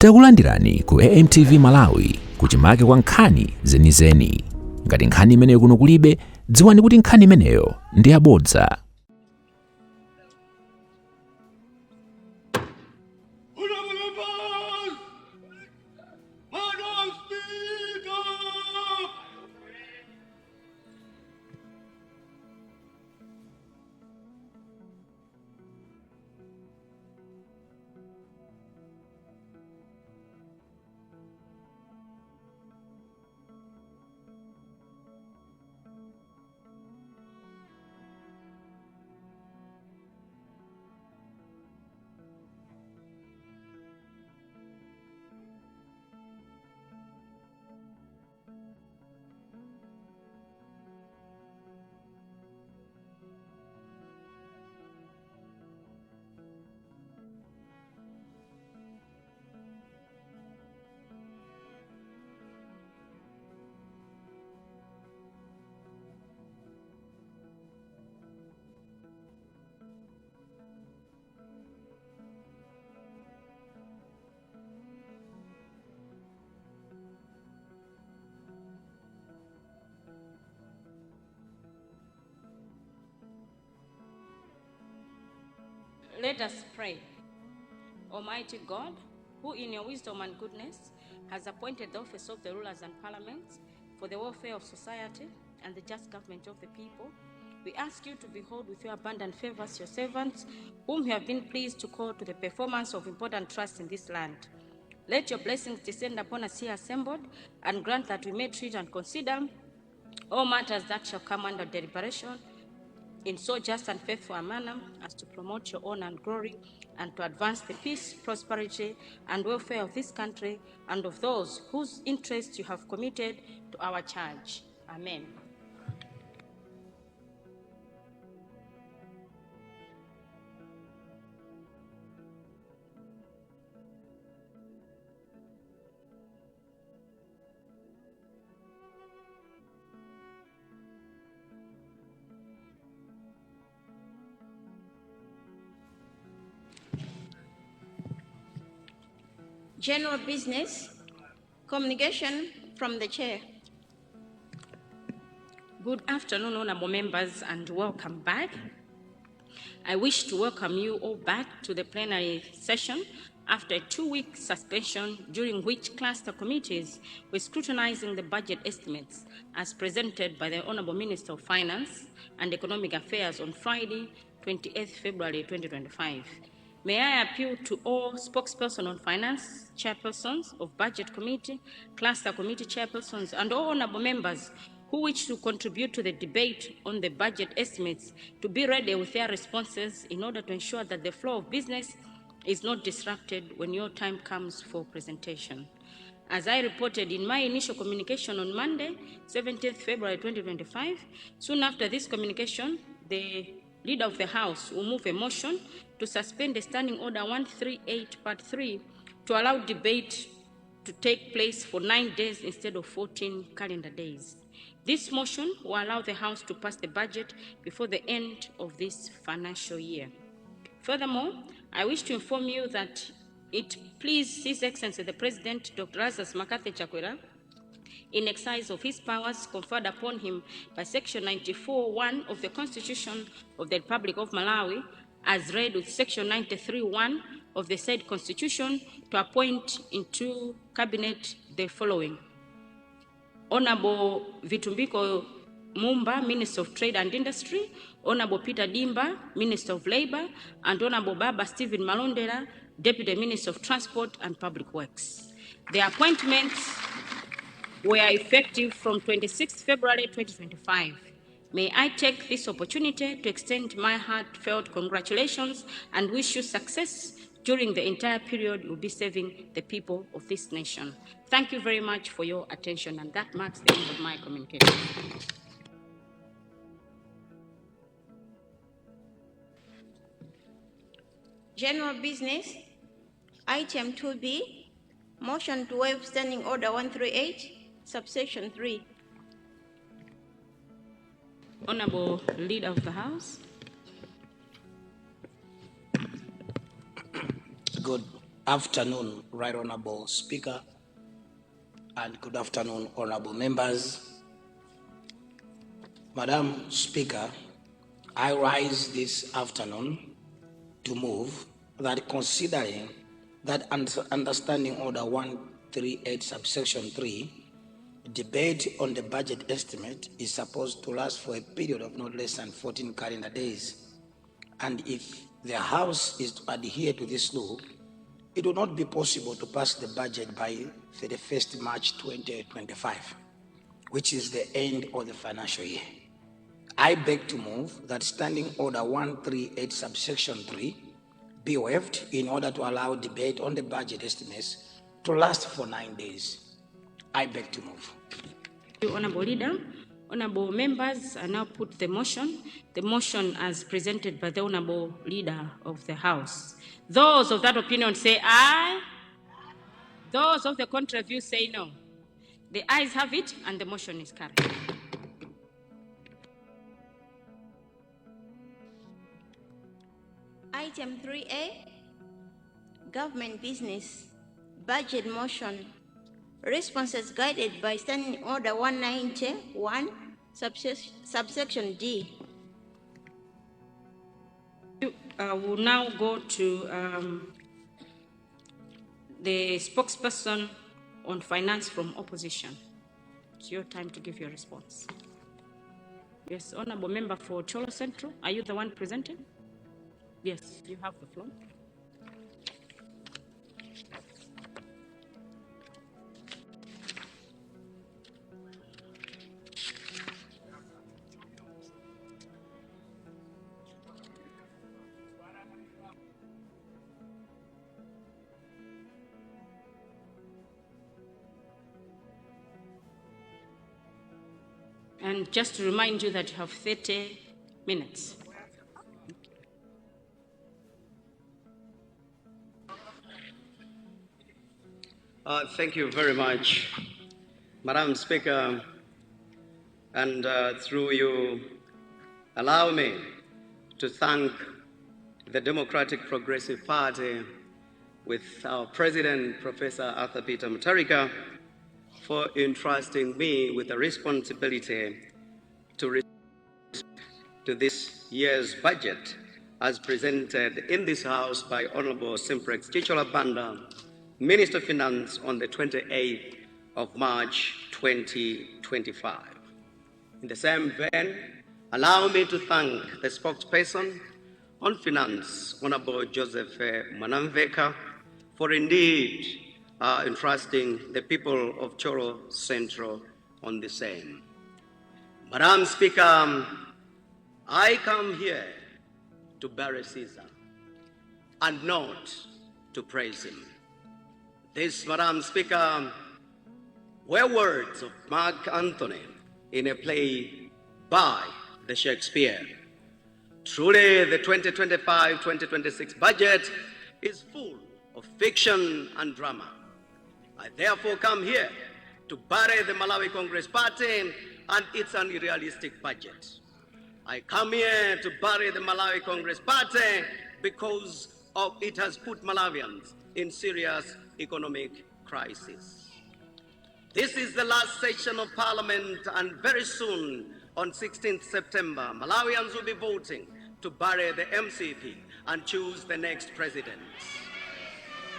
Takulandirani ku AMTV Malawi kuchimake kwa nkhani zenizeni. Ngati nkhani imeneyo kuno kulibe, dziwani kuti nkhani imeneyo ndi yabodza. Let us pray. Almighty God, who in your wisdom and goodness has appointed the office of the rulers and parliaments for the welfare of society and the just government of the people, we ask you to behold with your abundant favors your servants, whom you have been pleased to call to the performance of important trusts in this land. Let your blessings descend upon us here assembled, and grant that we may treat and consider all matters that shall come under deliberation in so just and faithful a manner as to promote your honor and glory, and to advance the peace, prosperity, and welfare of this country and of those whose interests you have committed to our charge. Amen. General business, communication from the chair. Good afternoon, honorable members, and welcome back. I wish to welcome you all back to the plenary session after a 2-week suspension, during which cluster committees were scrutinizing the budget estimates as presented by the Honorable Minister of Finance and Economic Affairs on Friday, 28th February 2025. May I appeal to all spokespersons on finance, chairpersons of budget committee, cluster committee chairpersons, and all honorable members who wish to contribute to the debate on the budget estimates to be ready with their responses in order to ensure that the flow of business is not disrupted when your time comes for presentation. As I reported in my initial communication on Monday, 17th February 2025, soon after this communication, the Leader of the House will move a motion to suspend the Standing Order 138, Part 3, to allow debate to take place for 9 days instead of 14 calendar days. This motion will allow the House to pass the budget before the end of this financial year. Furthermore, I wish to inform you that it pleased His Excellency the President, Dr. Lazarus Makathe Chakwera, in exercise of his powers conferred upon him by Section 94(1) of the Constitution of the Republic of Malawi, as read with Section 93(1) of the said Constitution, to appoint into Cabinet the following: Honorable Vitumbiko Mumba, Minister of Trade and Industry; Honorable Peter Dimba, Minister of Labor; and Honorable Baba Stephen Malondera, Deputy Minister of Transport and Public Works. The appointments were effective from 26 February 2025. May I take this opportunity to extend my heartfelt congratulations and wish you success during the entire period you'll be serving the people of this nation. Thank you very much for your attention, and that marks the end of my communication. General business, item 2B, motion to waive Standing Order 138, subsection 3. Honorable Leader of the House. Good afternoon, Right Honorable Speaker, and good afternoon, honorable members. Madam Speaker, I rise this afternoon to move that, considering that understanding order 138 subsection 3, debate on the budget estimate is supposed to last for a period of not less than 14 calendar days. And if the House is to adhere to this law, it will not be possible to pass the budget by 31st March 2025, which is the end of the financial year. I beg to move that Standing Order 138 subsection 3 be waived in order to allow debate on the budget estimates to last for 9 days. I beg to move. Thank you, Honorable Leader. Honorable members, I now put the motion as presented by the Honorable Leader of the House. Those of that opinion say aye. Those of the contrary view say no. The ayes have it and the motion is carried. Item 3A, Government Business, Budget Motion. Responses guided by Standing Order 191, subsection D. We'll now go to the spokesperson on finance from opposition. It's your time to give your response. Yes, Honorable Member for Cholo Central, are you the one presenting? Yes, you have the floor. And just to remind you that you have 30 minutes. Thank you very much, Madam Speaker, and through you, allow me to thank the Democratic Progressive Party with our President, Professor Arthur Peter Mutharika, for entrusting me with the responsibility to this year's budget as presented in this House by Honorable Simplex Chichola Banda, Minister of Finance, on the 28th of March 2025. In the same vein, allow me to thank the spokesperson on finance, Honorable Joseph Manamveka, for indeed entrusting the people of Cholo Central on the same. Madam Speaker, I come here to bury Caesar and not to praise him. This, Madam Speaker, were words of Mark Antony in a play by the Shakespeare. Truly, the 2025-2026 budget is full of fiction and drama. I therefore come here to bury the Malawi Congress Party and its unrealistic budget. I come here to bury the Malawi Congress Party because it has put Malawians in serious economic crisis. This is the last session of Parliament, and very soon, on 16th September, Malawians will be voting to bury the MCP and choose the next president.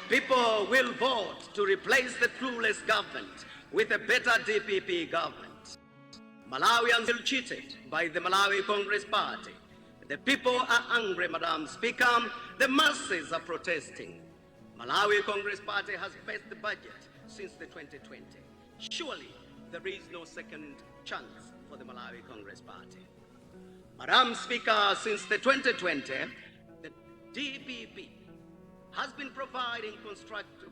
People will vote to replace the clueless government with a better DPP government. Malawians feel cheated by the Malawi Congress Party. The people are angry, Madam Speaker. The masses are protesting. Malawi Congress Party has passed the budget since the 2020. Surely there is no second chance for the Malawi Congress Party. Madam Speaker, since the 2020, the DPP has been providing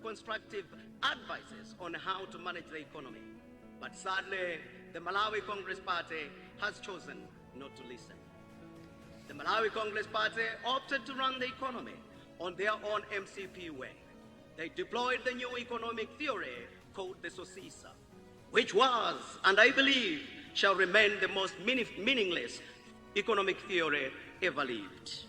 constructive advices on how to manage the economy. But sadly, the Malawi Congress Party has chosen not to listen. The Malawi Congress Party opted to run the economy on their own MCP way. They deployed the new economic theory called the SOSISA, which was, and I believe, shall remain the most meaningless economic theory ever lived.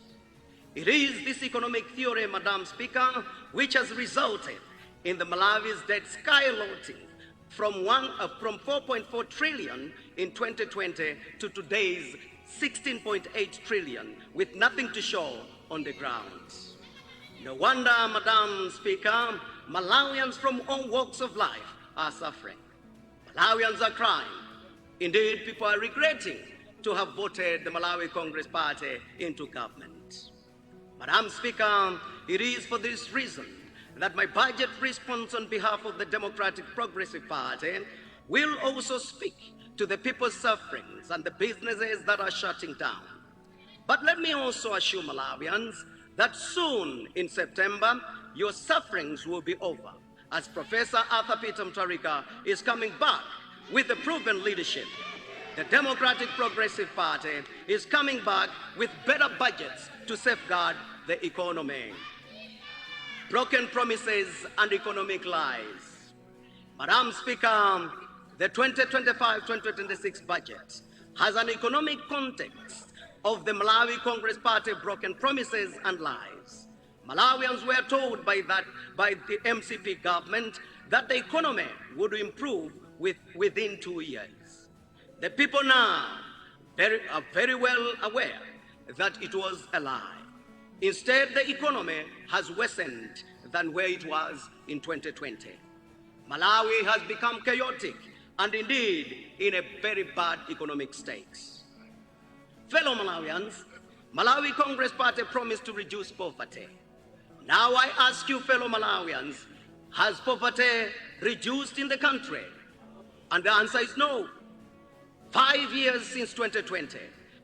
It is this economic theory, Madam Speaker, which has resulted in the Malawi's debt skyrocketing from 4.4 trillion in 2020 to today's 16.8 trillion, with nothing to show on the ground. No wonder, Madam Speaker, Malawians from all walks of life are suffering. Malawians are crying. Indeed, people are regretting to have voted the Malawi Congress Party into government. Madam Speaker, it is for this reason that my budget response on behalf of the Democratic Progressive Party will also speak to the people's sufferings and the businesses that are shutting down. But let me also assure Malawians that soon in September, your sufferings will be over, as Professor Arthur Peter Mutharika is coming back with a proven leadership. The Democratic Progressive Party is coming back with better budgets to safeguard the economy. Broken promises and economic lies. Madam Speaker, the 2025-2026 budget has an economic context of the Malawi Congress Party broken promises and lies. Malawians were told by the MCP government that the economy would improve within 2 years. The people now are very well aware that it was a lie. Instead, the economy has worsened than where it was in 2020. Malawi has become chaotic and indeed in a very bad economic state. Fellow Malawians, Malawi Congress Party promised to reduce poverty. Now I ask you, fellow Malawians, has poverty reduced in the country? And the answer is no. 5 years since 2020,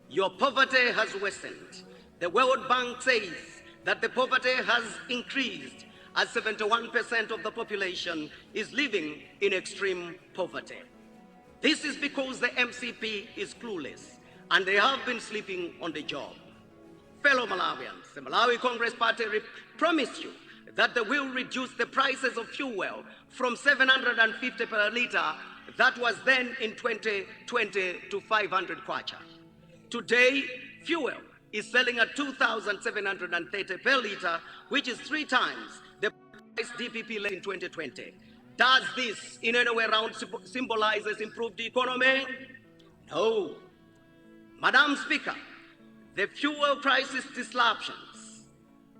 your poverty has worsened. The World Bank says that the poverty has increased as 71% of the population is living in extreme poverty. This is because the MCP is clueless and they have been sleeping on the job. Fellow Malawians, the Malawi Congress Party promised you that they will reduce the prices of fuel from 750 per litre that was then in 2020 to 500 kwacha. Today, fuel is selling at 2,730 per litre, which is 3 times the price DPP led in 2020. Does this in any way around symbolizes improved economy? No. Madam Speaker, the fuel crisis disruptions,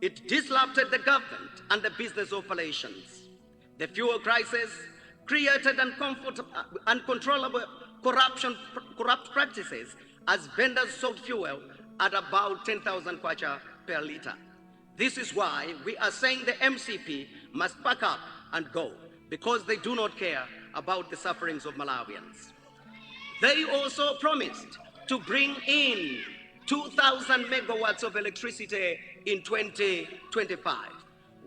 it disrupted the government and the business operations. The fuel crisis created uncontrollable corrupt practices as vendors sold fuel at about 10,000 kwacha per litre. This is why we are saying the MCP must pack up and go, because they do not care about the sufferings of Malawians. They also promised to bring in 2,000 megawatts of electricity in 2025.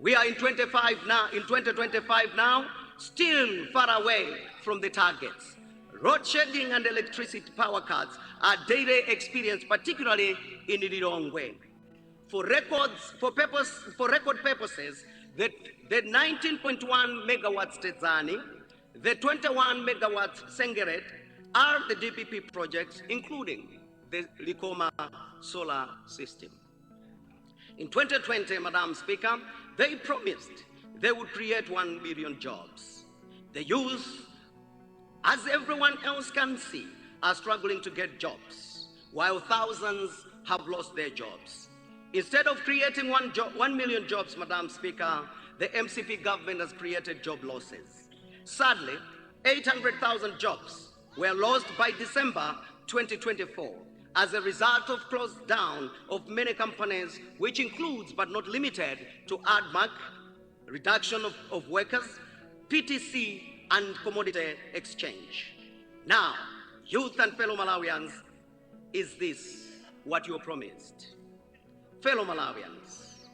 We are in 2025 now, still far away from the targets. Road shedding and electricity power cuts are daily experienced, particularly in Lilongwe. For record purposes, the 19.1 megawatts Tedzani, the 21 megawatts Sengeret are the DPP projects, including the Likoma solar system. In 2020, Madam Speaker, they promised they would create 1 million jobs. The youth, as everyone else can see, are struggling to get jobs, while thousands have lost their jobs. Instead of creating 1 million jobs, Madam Speaker, the MCP government has created job losses. Sadly, 800,000 jobs were lost by December 2024 as a result of close down of many companies, which includes but not limited to ADMAC, reduction of workers, PTC, and commodity exchange. Now, youth and fellow Malawians, is this what you promised? Fellow Malawians,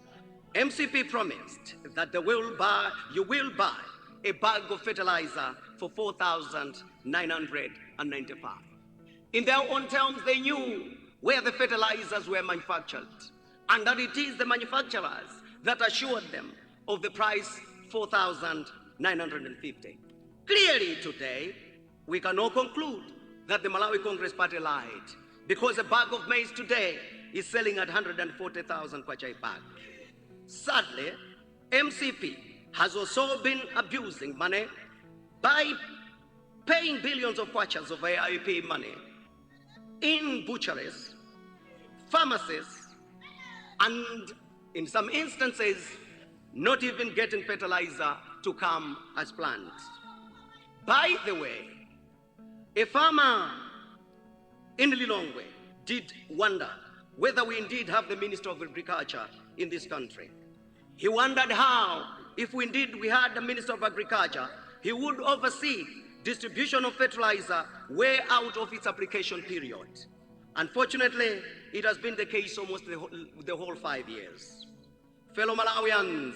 MCP promised that you will buy a bag of fertilizer for 4,995. In their own terms, they knew where the fertilizers were manufactured, and that it is the manufacturers that assured them of the price 4,950. Clearly today, we can all conclude that the Malawi Congress Party lied, because a bag of maize today is selling at 140,000 kwacha a bag. Sadly, MCP has also been abusing money by paying billions of kwachas of AIP money in butcheries, pharmacies, and in some instances, not even getting fertilizer to come as planned. By the way, a farmer in Lilongwe did wonder whether we indeed have the Minister of Agriculture in this country. He wondered how, if we indeed we had the Minister of Agriculture, he would oversee distribution of fertilizer way out of its application period. Unfortunately, it has been the case almost the whole 5 years. Fellow Malawians,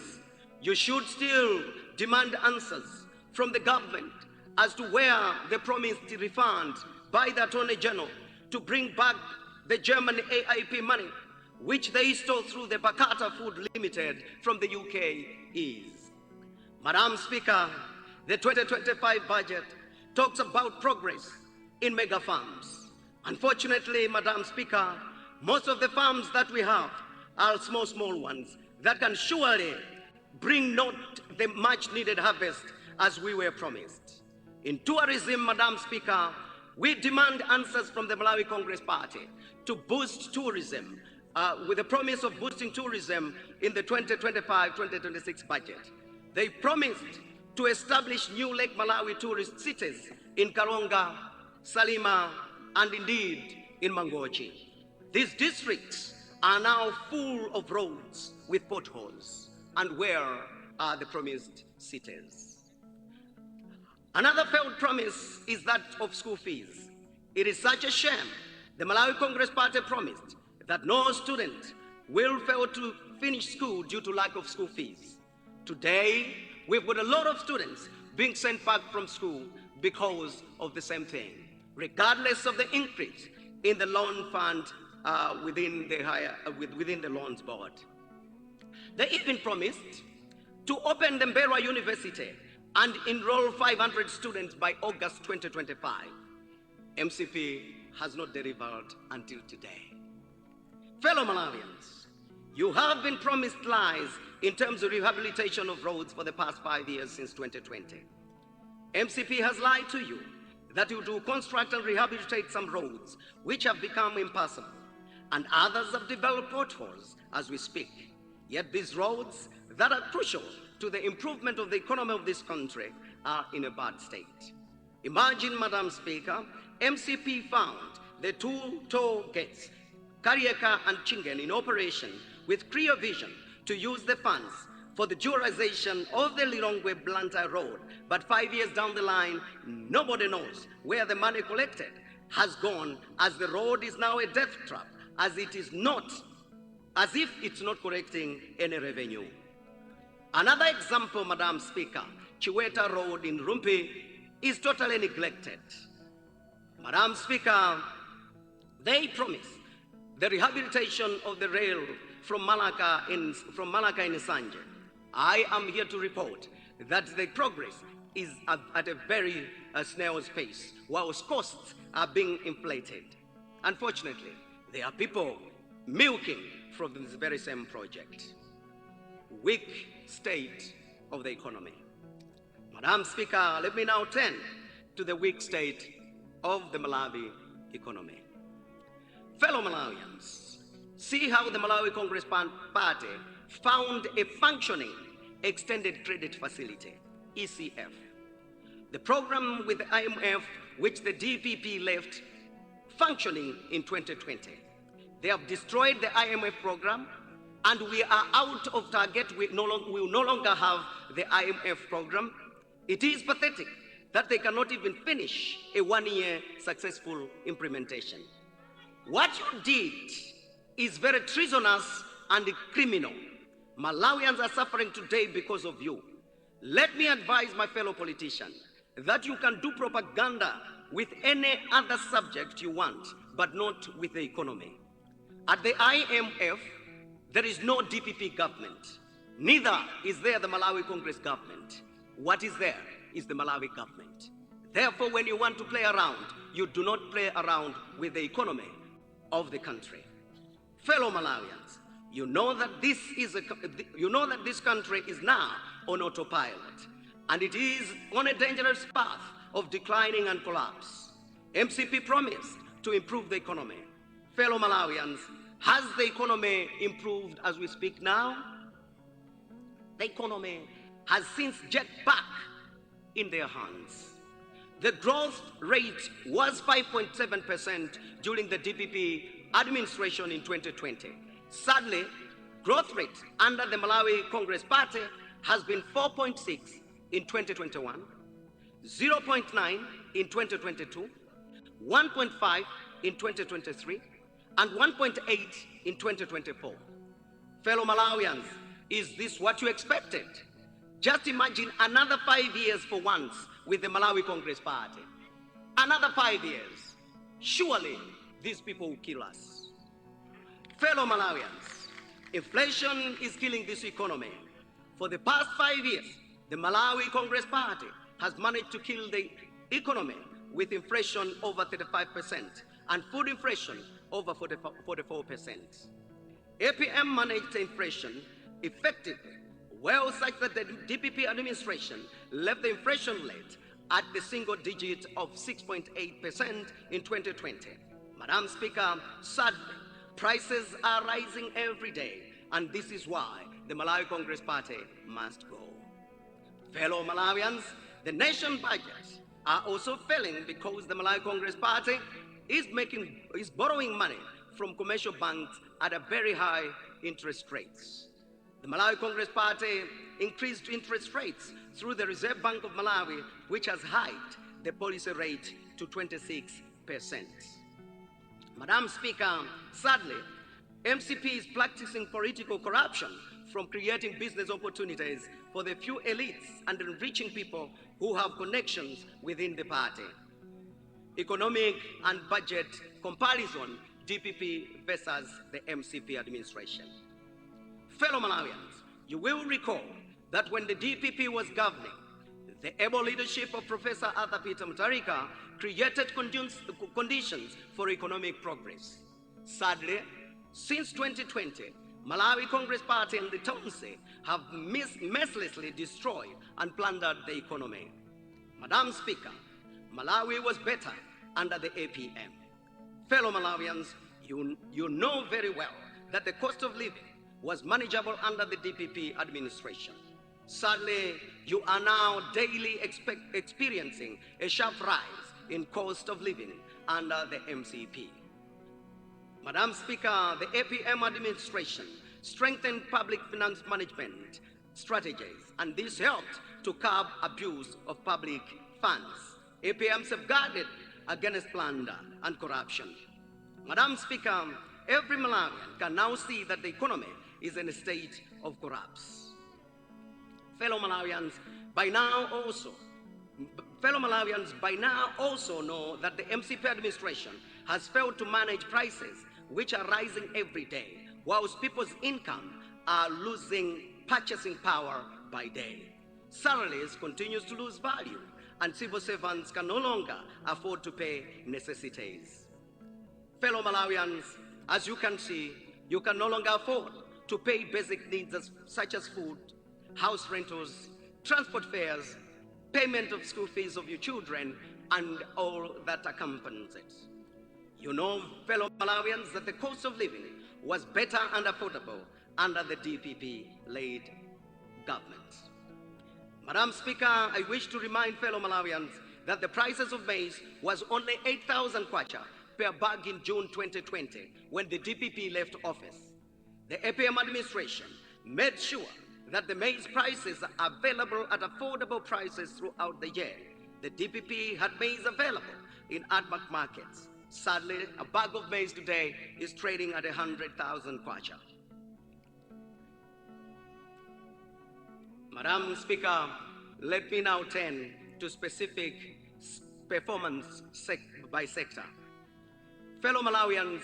you should still demand answers from the government as to where the promised refund by the Attorney General to bring back the German AIP money, which they stole through the Bakata Food Limited from the UK is. Madam Speaker, the 2025 budget talks about progress in mega farms. Unfortunately, Madam Speaker, most of the farms that we have are small ones that can surely bring not the much needed harvest as we were promised. In tourism, Madam Speaker, we demand answers from the Malawi Congress Party to boost tourism with the promise of boosting tourism in the 2025-2026 budget. They promised to establish new Lake Malawi tourist cities in Karonga, Salima, and indeed in Mangochi. These districts are now full of roads with potholes. And where are the promised cities? Another failed promise is that of school fees. It is such a shame. The Malawi Congress Party promised that no student will fail to finish school due to lack of school fees. Today, we've got a lot of students being sent back from school because of the same thing, regardless of the increase in the loan fund within the loans board. They even promised to open the Mberwa University and enroll 500 students by August 2025. MCP has not delivered until today. Fellow Malawians, you have been promised lies in terms of rehabilitation of roads for the past 5 years since 2020. MCP has lied to you that you do construct and rehabilitate some roads which have become impassable, and others have developed potholes as we speak. Yet these roads that are crucial to the improvement of the economy of this country are in a bad state. Imagine, Madam Speaker, MCP found the two toll gates, Karieka and Chingen, in operation with clear vision to use the funds for the dualization of the Lilongwe Blantyre Road. But 5 years down the line, nobody knows where the money collected has gone, as the road is now a death trap, as if it's not collecting any revenue. Another example, Madam Speaker, Chiweta Road in Rumpi is totally neglected. Madam Speaker, they promise the rehabilitation of the rail from Malacca in Sanje. I am here to report that the progress is at a very snail's pace, whilst costs are being inflated. Unfortunately, there are people milking from this very same project. Weak state of the economy. Madam Speaker, let me now turn to the weak state of the Malawi economy. Fellow Malawians, see how the Malawi Congress Party found a functioning extended credit facility, ECF. The program with the IMF, which the DPP left functioning in 2020. They have destroyed the IMF program, and we are out of target. We will no longer have the IMF program. It is pathetic that they cannot even finish a 1-year successful implementation. What you did is very treasonous and criminal. Malawians are suffering today because of you. Let me advise my fellow politicians that you can do propaganda with any other subject you want, but not with the economy. At the IMF, there is no DPP government. Neither is there the Malawi Congress government. What is there is the Malawi government. Therefore, when you want to play around, you do not play around with the economy of the country. Fellow Malawians, you know that this country is now on autopilot, and it is on a dangerous path of declining and collapse. MCP promised to improve the economy. Fellow Malawians, has the economy improved as we speak now? The economy has since jet back in their hands. The growth rate was 5.7% during the DPP administration in 2020. Sadly, growth rate under the Malawi Congress Party has been 4.6 in 2021, 0.9 in 2022, 1.5 in 2023, and 1.8 in 2024. Fellow Malawians, is this what you expected? Just imagine another 5 years for once with the Malawi Congress Party. Another 5 years. Surely these people will kill us. Fellow Malawians, inflation is killing this economy. For the past 5 years, the Malawi Congress Party has managed to kill the economy with inflation over 35% and food inflation over 44%. APM managed inflation effectively, well such that the DPP administration left the inflation rate at the single digit of 6.8% in 2020. Madam Speaker, sadly, prices are rising every day, and this is why the Malawi Congress Party must go. Fellow Malawians, the nation budgets are also failing because the Malawi Congress Party is borrowing money from commercial banks at a very high interest rates. The Malawi Congress Party increased interest rates through the Reserve Bank of Malawi, which has hiked the policy rate to 26%. Madam Speaker, sadly, MCP is practicing political corruption from creating business opportunities for the few elites and enriching people who have connections within the party. Economic and budget comparison, DPP versus the MCP administration. Fellow Malawians, you will recall that when the DPP was governing, the able leadership of Professor Arthur Peter Mutharika created conditions for economic progress. Sadly, since 2020, Malawi Congress Party and the Tonse have mercilessly destroyed and plundered the economy. Madam Speaker, Malawi was better under the APM. Fellow Malawians, you know very well that the cost of living was manageable under the DPP administration. Sadly, you are now daily experiencing a sharp rise in cost of living under the MCP. Madam Speaker, the APM administration strengthened public finance management strategies, and this helped to curb abuse of public funds. APM safeguarded against plunder and corruption. Madam Speaker, every Malawian can now see that the economy is in a state of collapse. Fellow Malawians by now also know that the MCP administration has failed to manage prices which are rising every day, whilst people's income are losing purchasing power by day. Salaries continues to lose value, and civil servants can no longer afford to pay necessities. Fellow Malawians, as you can see, you can no longer afford to pay basic needs such as food, house rentals, transport fares, payment of school fees of your children, and all that accompanies it. You know, fellow Malawians, that the cost of living was better and affordable under the DPP-led government. Madam Speaker, I wish to remind fellow Malawians that the prices of maize was only 8,000 kwacha per bag in June 2020 when the DPP left office. The APM administration made sure that the maize prices are available at affordable prices throughout the year. The DPP had maize available in admark markets. Sadly, a bag of maize today is trading at 100,000 kwacha. Madam Speaker, let me now turn to specific performance by sector. Fellow Malawians,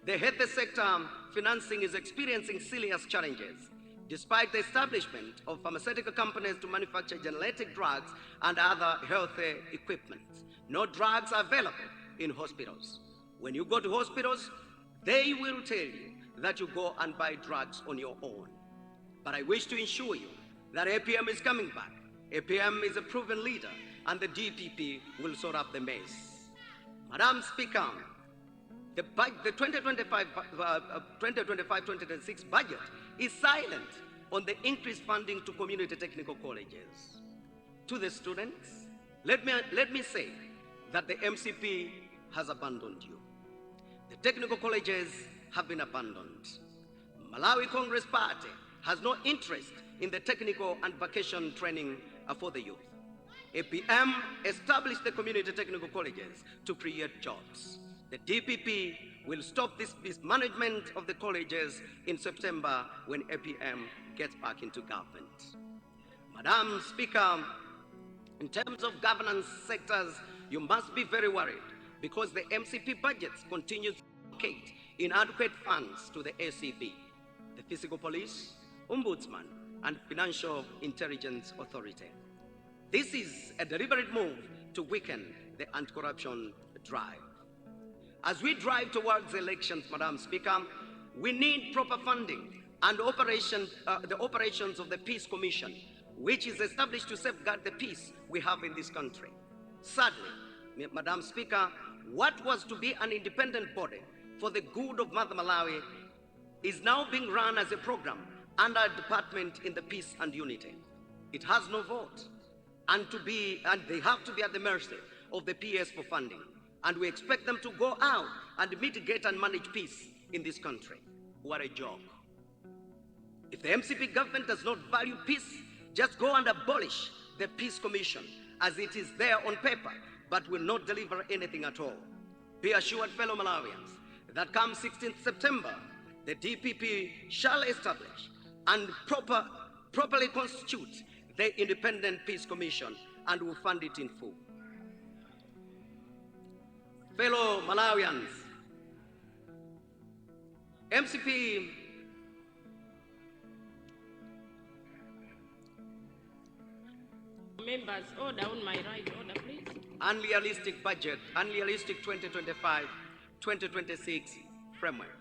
the health sector financing is experiencing serious challenges. Despite the establishment of pharmaceutical companies to manufacture generic drugs and other health equipment, no drugs are available in hospitals. When you go to hospitals, they will tell you that you go and buy drugs on your own. But I wish to ensure you that APM is coming back. APM is a proven leader, and the DPP will sort out the mess. Madam Speaker, the 2025-2026 budget is silent on the increased funding to community technical colleges. To the students, let me say that the MCP has abandoned you. The technical colleges have been abandoned. Malawi Congress Party has no interest in the technical and vocation training for the youth. APM established the community technical colleges to create jobs. The DPP will stop this mismanagement of the colleges in September when APM gets back into government. Madam Speaker, in terms of governance sectors, you must be very worried because the MCP budgets continue to allocate inadequate funds to the ACB, the Physical Police, Ombudsman, and Financial Intelligence Authority. This is a deliberate move to weaken the anti-corruption drive. As we drive towards elections, Madam Speaker, we need proper funding and the operations of the Peace Commission, which is established to safeguard the peace we have in this country. Sadly, Madam Speaker, what was to be an independent body for the good of Mother Malawi is now being run as a program under a department in the peace and unity. It has no vote, and they have to be at the mercy of the PS for funding. And we expect them to go out and mitigate and manage peace in this country. What a joke. If the MCP government does not value peace, just go and abolish the Peace Commission as it is there on paper, but will not deliver anything at all. Be assured, fellow Malawians, that come 16th September, the DPP shall establish and properly constitute the Independent Peace Commission and will fund it in full. Fellow Malawians, MCP members, order on my right, order please. Unrealistic budget, unrealistic 2025-2026 framework.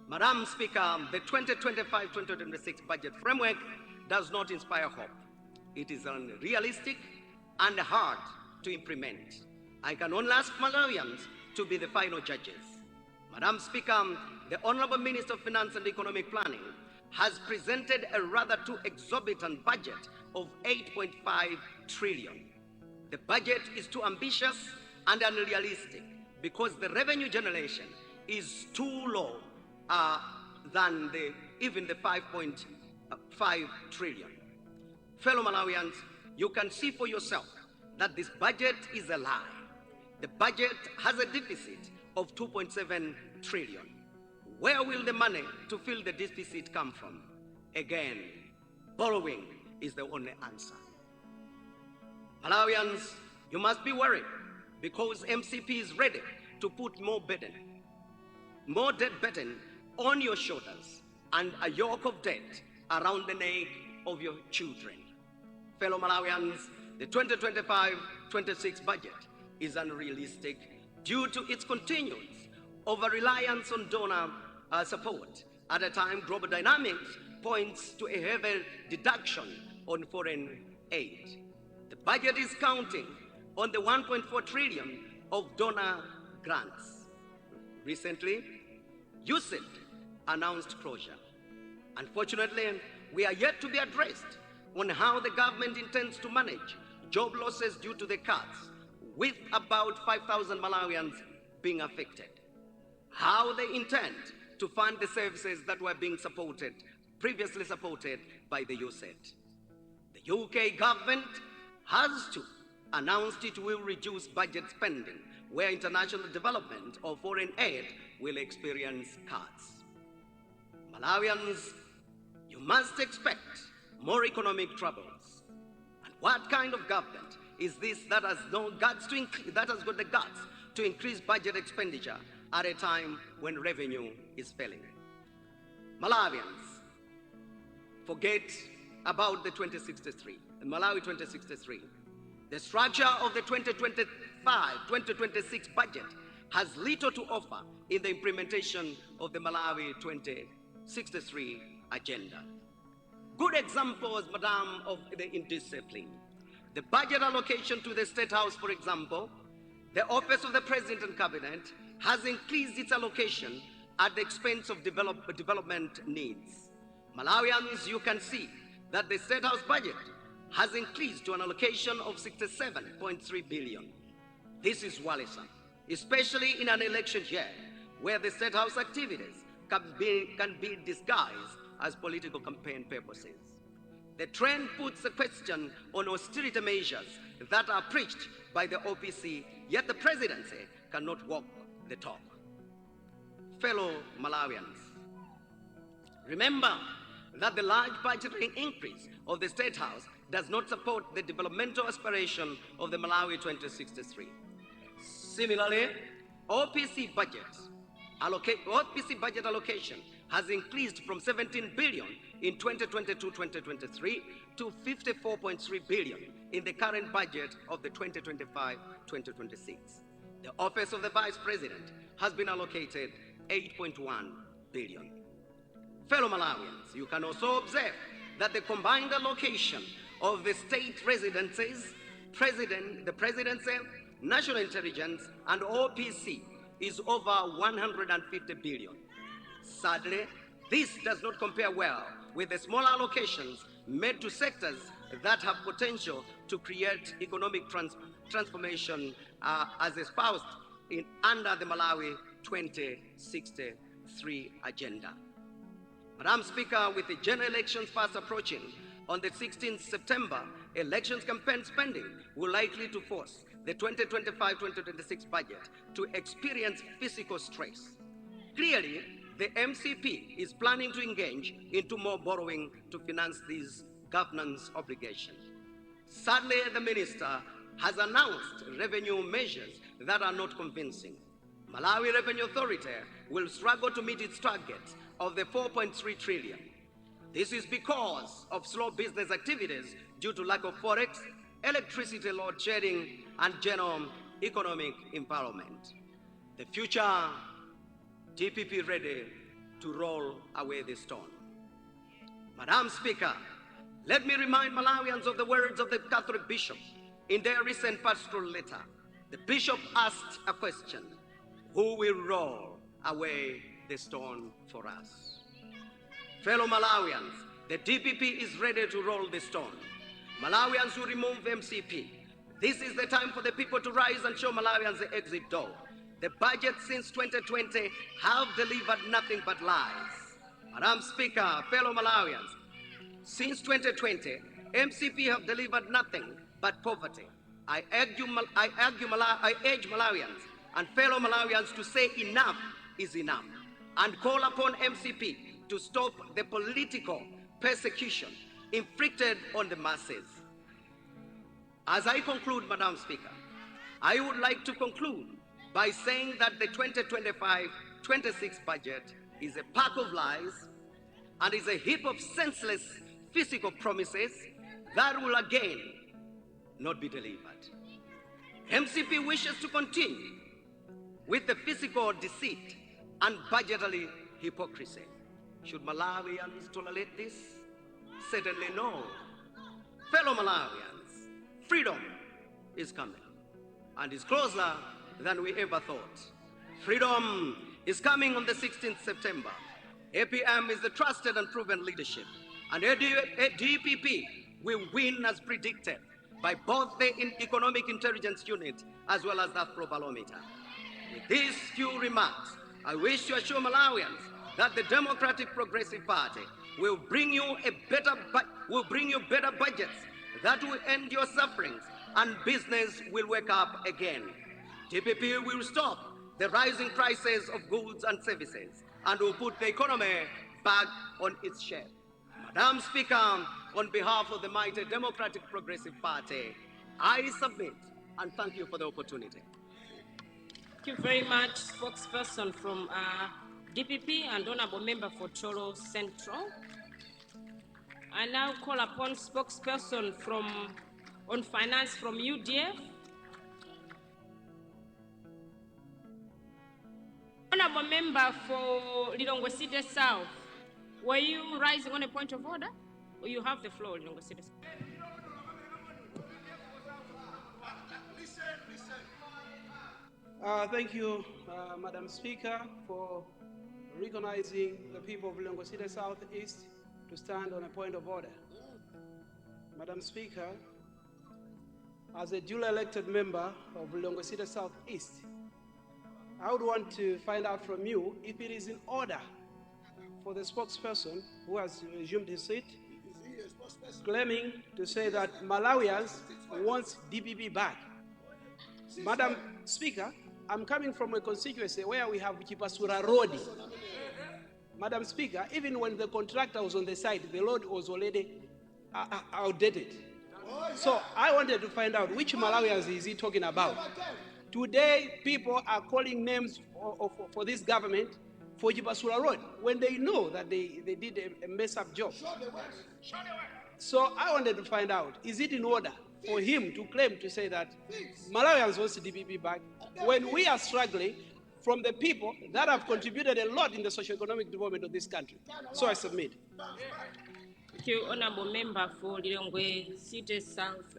Madam Speaker, the 2025-2026 budget framework does not inspire hope. It is unrealistic and hard to implement. I can only ask Malawians to be the final judges. Madam Speaker, the Honorable Minister of Finance and Economic Planning has presented a rather too exorbitant budget of 8.5 trillion. The budget is too ambitious and unrealistic because the revenue generation is too low than even the 5.5 trillion. Fellow Malawians, you can see for yourself that this budget is a lie. The budget has a deficit of 2.7 trillion. Where will the money to fill the deficit come from? Again, borrowing is the only answer. Malawians, you must be worried because MCP is ready to put more debt burden on your shoulders and a yoke of debt around the neck of your children. Fellow Malawians, the 2025-26 budget is unrealistic due to its continuance over-reliance on donor support at a time global dynamics points to a heavy deduction on foreign aid. The budget is counting on the 1.4 trillion of donor grants. Recently, USAID announced closure. Unfortunately, we are yet to be addressed on how the government intends to manage job losses due to the cuts, with about 5,000 Malawians being affected. How they intend to fund the services that were being previously supported by the USAID. The UK government has to announce it will reduce budget spending where international development or foreign aid will experience cuts. Malawians, you must expect more economic troubles. And what kind of government is this that has got the guts to increase budget expenditure at a time when revenue is failing? Malawians, forget about the 2063, Malawi 2063. The structure of the 2025-2026 budget has little to offer in the implementation of the Malawi 2063 agenda. Good examples, Madam, of the indiscipline. The budget allocation to the State House, for example, the Office of the President and Cabinet has increased its allocation at the expense of development needs. Malawians, you can see that the State House budget has increased to an allocation of 67.3 billion. This is worrisome, especially in an election year where the State House activities can be disguised as political campaign purposes. The trend puts a question on austerity measures that are preached by the OPC, yet the presidency cannot walk the talk. Fellow Malawians, remember that the large budgetary increase of the State House does not support the developmental aspiration of the Malawi 2063. Similarly, OPC budget allocation has increased from 17 billion in 2022-2023 to 54.3 billion in the current budget of the 2025-2026. The Office of the Vice President has been allocated 8.1 billion. Fellow Malawians, you can also observe that the combined allocation of the state residencies, the presidency, national intelligence, and OPC is over 150 billion. Sadly, this does not compare well with the small allocations made to sectors that have potential to create economic transformation as espoused under the Malawi 2063 agenda. Madam Speaker, with the general elections fast approaching, on the 16th September, elections campaign spending will likely to force the 2025-2026 budget to experience fiscal stress. Clearly, the MCP is planning to engage into more borrowing to finance these governance obligations. Sadly, the minister has announced revenue measures that are not convincing. Malawi Revenue Authority will struggle to meet its target of the 4.3 trillion. This is because of slow business activities due to lack of forex, electricity load shedding, and general economic environment. The future DPP ready to roll away the stone. Madam Speaker, let me remind Malawians of the words of the Catholic bishop in their recent pastoral letter. The bishop asked a question: who will roll away the stone for us? Fellow Malawians, the DPP is ready to roll the stone. Malawians who remove MCP. This is the time for the people to rise and show Malawians the exit door. The budget since 2020 have delivered nothing but lies. Madam Speaker, fellow Malawians, since 2020, MCP have delivered nothing but poverty. I urge Malawians and fellow Malawians to say enough is enough and call upon MCP to stop the political persecution inflicted on the masses. As I conclude, Madam Speaker, I would like to conclude by saying that the 2025-26 budget is a pack of lies and is a heap of senseless physical promises that will again not be delivered. MCP wishes to continue with the physical deceit and budgetary hypocrisy. Should Malawians tolerate this? Certainly no. Fellow Malawians, freedom is coming and is closer than we ever thought. Freedom is coming on the 16th September. APM is the trusted and proven leadership, and DPP will win as predicted by both the Economic Intelligence Unit as well as the Afrobarometer. With these few remarks, I wish to assure Malawians that the Democratic Progressive Party will bring you better budgets that will end your sufferings, and business will wake up again. DPP will stop the rising prices of goods and services and will put the economy back on its shape. Madam Speaker, on behalf of the mighty Democratic Progressive Party, I submit and thank you for the opportunity. Thank you very much, spokesperson from DPP and honorable member for Cholo Central. I now call upon spokesperson on finance from UDF. Honorable Member for Lilongwe City South, were you rising on a point of order? Or you have the floor, Lilongwe City South? Thank you, Madam Speaker, for recognizing the people of Lilongwe City Southeast to stand on a point of order. Madam Speaker, as a duly elected member of Lilongwe City Southeast, I would want to find out from you if it is in order for the spokesperson who has resumed his seat, claiming to say that Malawians want DPP back. Madam Speaker, I'm coming from a constituency where we have Chipasura Road. Madam Speaker, even when the contractor was on the site, the road was already outdated. So I wanted to find out which Malawians is he talking about. Today, people are calling names for this government for Chipasura Road when they know that they did a mess up job. So I wanted to find out, is it in order for him to claim to say that Malawians want DPP back when we are struggling from the people that have contributed a lot in the socio-economic development of this country? So I submit. Thank you, Honorable Member for Lilongwe City South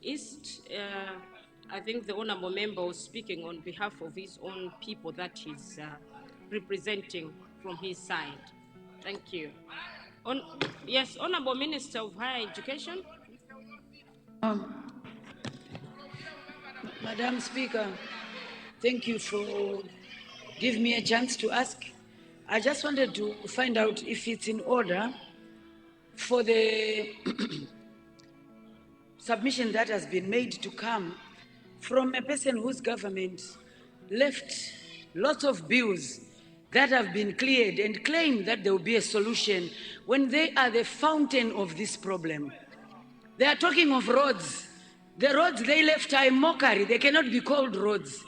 East. I think the Honorable Member was speaking on behalf of his own people that he's representing from his side. Thank you. Yes, Honorable Minister of Higher Education. Madam Speaker, thank you for giving me a chance to ask. I just wanted to find out if it's in order for the submission that has been made to come from a person whose government left lots of bills that have been cleared and claim that there will be a solution when they are the fountain of this problem. They are talking of roads. The roads they left are a mockery. They cannot be called roads.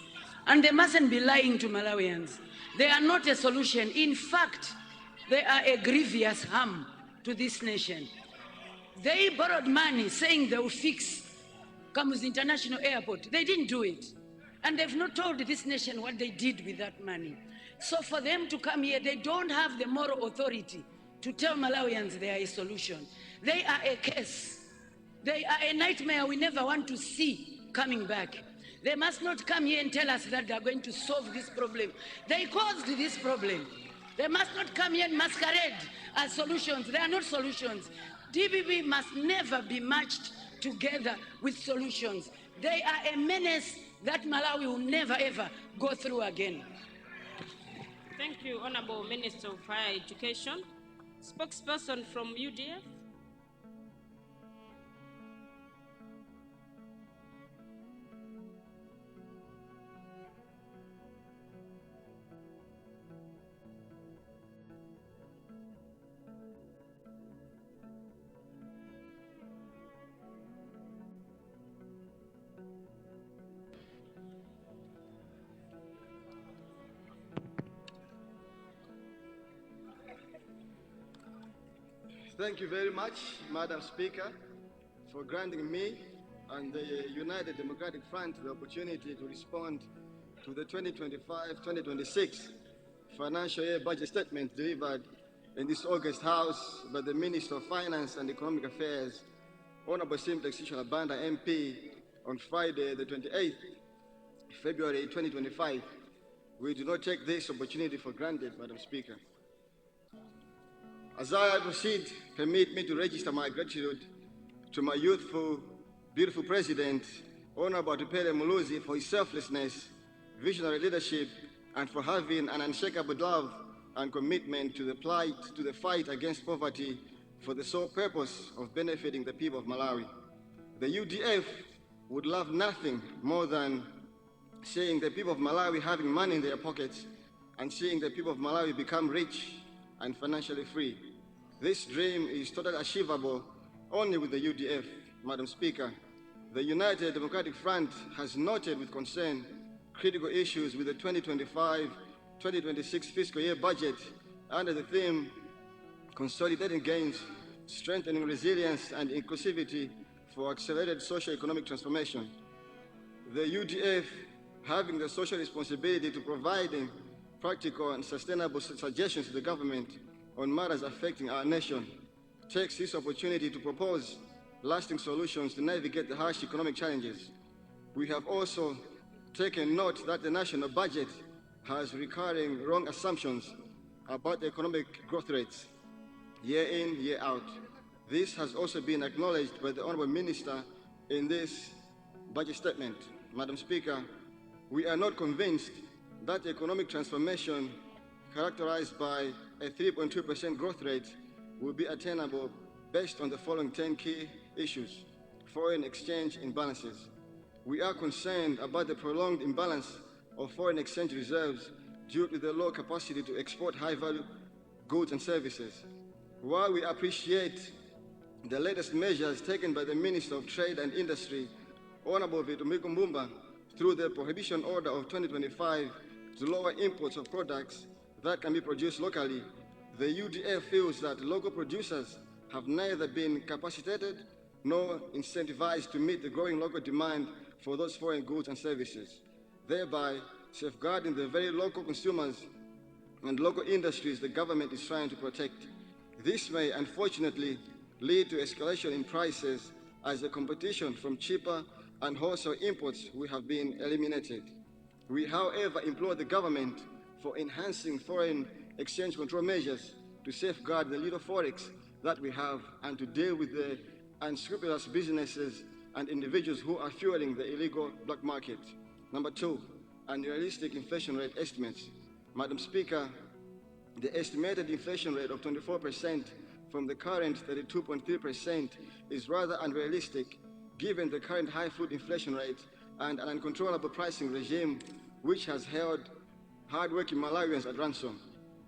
And they mustn't be lying to Malawians. They are not a solution. In fact, they are a grievous harm to this nation. They borrowed money saying they will fix Kamuzu International Airport. They didn't do it. And they've not told this nation what they did with that money. So for them to come here, they don't have the moral authority to tell Malawians they are a solution. They are a curse. They are a nightmare we never want to see coming back. They must not come here and tell us that they are going to solve this problem. They caused this problem. They must not come here and masquerade as solutions. They are not solutions. DPP must never be matched together with solutions. They are a menace that Malawi will never ever go through again. Thank you, Honorable Minister of Higher Education. Spokesperson from UDF. Thank you very much, Madam Speaker, for granting me and the United Democratic Front the opportunity to respond to the 2025-2026 financial year budget statement delivered in this August House by the Minister of Finance and Economic Affairs, Honorable Simplex Banda MP, on Friday, the 28th February 2025. We do not take this opportunity for granted, Madam Speaker. As I proceed, permit me to register my gratitude to my youthful, beautiful President, Honorable Tupele Muluzi, for his selflessness, visionary leadership, and for having an unshakable love and commitment to the fight against poverty for the sole purpose of benefiting the people of Malawi. The UDF would love nothing more than seeing the people of Malawi having money in their pockets and seeing the people of Malawi become rich and financially free. This dream is totally achievable only with the UDF, Madam Speaker. The United Democratic Front has noted with concern critical issues with the 2025-2026 fiscal year budget under the theme Consolidating Gains, Strengthening Resilience and Inclusivity for Accelerated Socio-Economic Transformation. The UDF, having the social responsibility to providing practical and sustainable suggestions to the government on matters affecting our nation, takes this opportunity to propose lasting solutions to navigate the harsh economic challenges. We have also taken note that the national budget has recurring wrong assumptions about the economic growth rates, year in, year out. This has also been acknowledged by the Honorable Minister in this budget statement. Madam Speaker, we are not convinced that the economic transformation characterized by a 3.2% growth rate will be attainable based on the following 10 key issues. Foreign exchange imbalances. We are concerned about the prolonged imbalance of foreign exchange reserves due to the low capacity to export high-value goods and services. While we appreciate the latest measures taken by the Minister of Trade and Industry, Honorable Vitumiko Mbumba, through the Prohibition Order of 2025 to lower imports of products that can be produced locally, the UDF feels that local producers have neither been capacitated nor incentivized to meet the growing local demand for those foreign goods and services, thereby safeguarding the very local consumers and local industries the government is trying to protect. This may unfortunately lead to escalation in prices as the competition from cheaper and wholesale imports will have been eliminated. We, however, implore the government for enhancing foreign exchange control measures to safeguard the little forex that we have and to deal with the unscrupulous businesses and individuals who are fueling the illegal black market. Number two, unrealistic inflation rate estimates. Madam Speaker, the estimated inflation rate of 24% from the current 32.3% is rather unrealistic given the current high food inflation rate and an uncontrollable pricing regime which has held hard-working Malawians at ransom.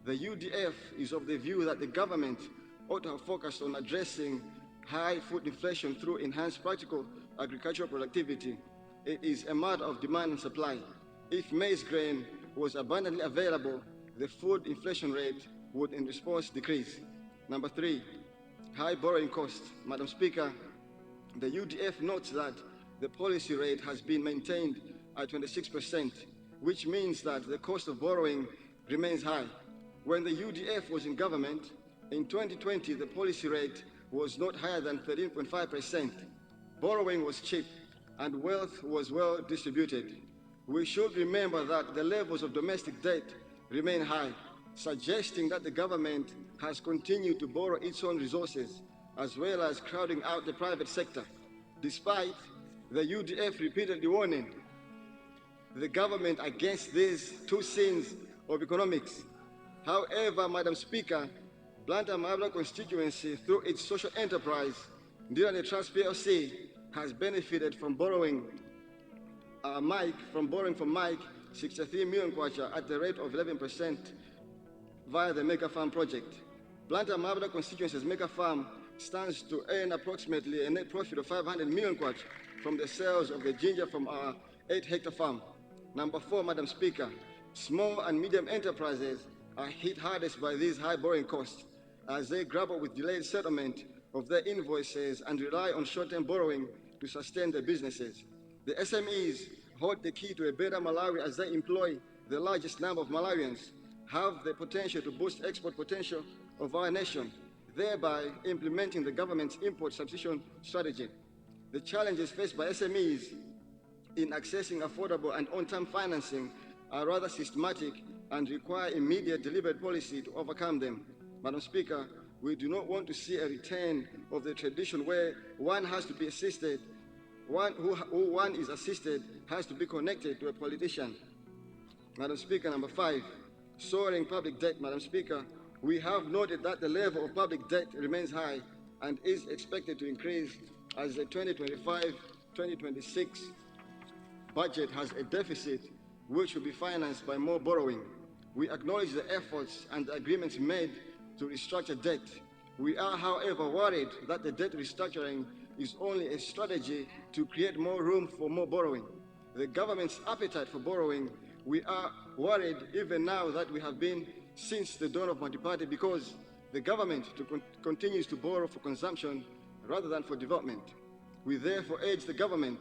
The UDF is of the view that the government ought to have focused on addressing high food inflation through enhanced practical agricultural productivity. It is a matter of demand and supply. If maize grain was abundantly available, the food inflation rate would in response decrease. Number three, high borrowing costs. Madam Speaker, the UDF notes that the policy rate has been maintained at 26%, which means that the cost of borrowing remains high. When the UDF was in government, in 2020, the policy rate was not higher than 13.5%. Borrowing was cheap and wealth was well distributed. We should remember that the levels of domestic debt remain high, suggesting that the government has continued to borrow its own resources as well as crowding out the private sector, despite the UDF repeatedly warning the government against these two sins of economics. However, Madam Speaker, Blantyre Mabla constituency, through its social enterprise, Ndirane Trust PLC, has benefited from borrowing from Mike 63 million kwacha at the rate of 11% via the Mega Farm project. Blantyre Mabla constituency's Mega Farm stands to earn approximately a net profit of 500 million kwacha from the sales of the ginger from our 8-hectare farm. Number four, Madam Speaker, small and medium enterprises are hit hardest by these high borrowing costs as they grapple with delayed settlement of their invoices and rely on short-term borrowing to sustain their businesses. The SMEs hold the key to a better Malawi as they employ the largest number of Malawians, have the potential to boost export potential of our nation, thereby implementing the government's import substitution strategy. The challenges faced by SMEs in accessing affordable and on-time financing are rather systematic and require immediate deliberate policy to overcome them. Madam Speaker, we do not want to see a return of the tradition where one has to be assisted, who one is assisted has to be connected to a politician. Madam Speaker, number five, soaring public debt. Madam Speaker, we have noted that the level of public debt remains high and is expected to increase as the 2025-2026 budget has a deficit which will be financed by more borrowing. We acknowledge the efforts and the agreements made to restructure debt. We are, however, worried that the debt restructuring is only a strategy to create more room for more borrowing. The government's appetite for borrowing, we are worried even now that we have been since the dawn of multi-party because the government continues to borrow for consumption rather than for development. We therefore urge the government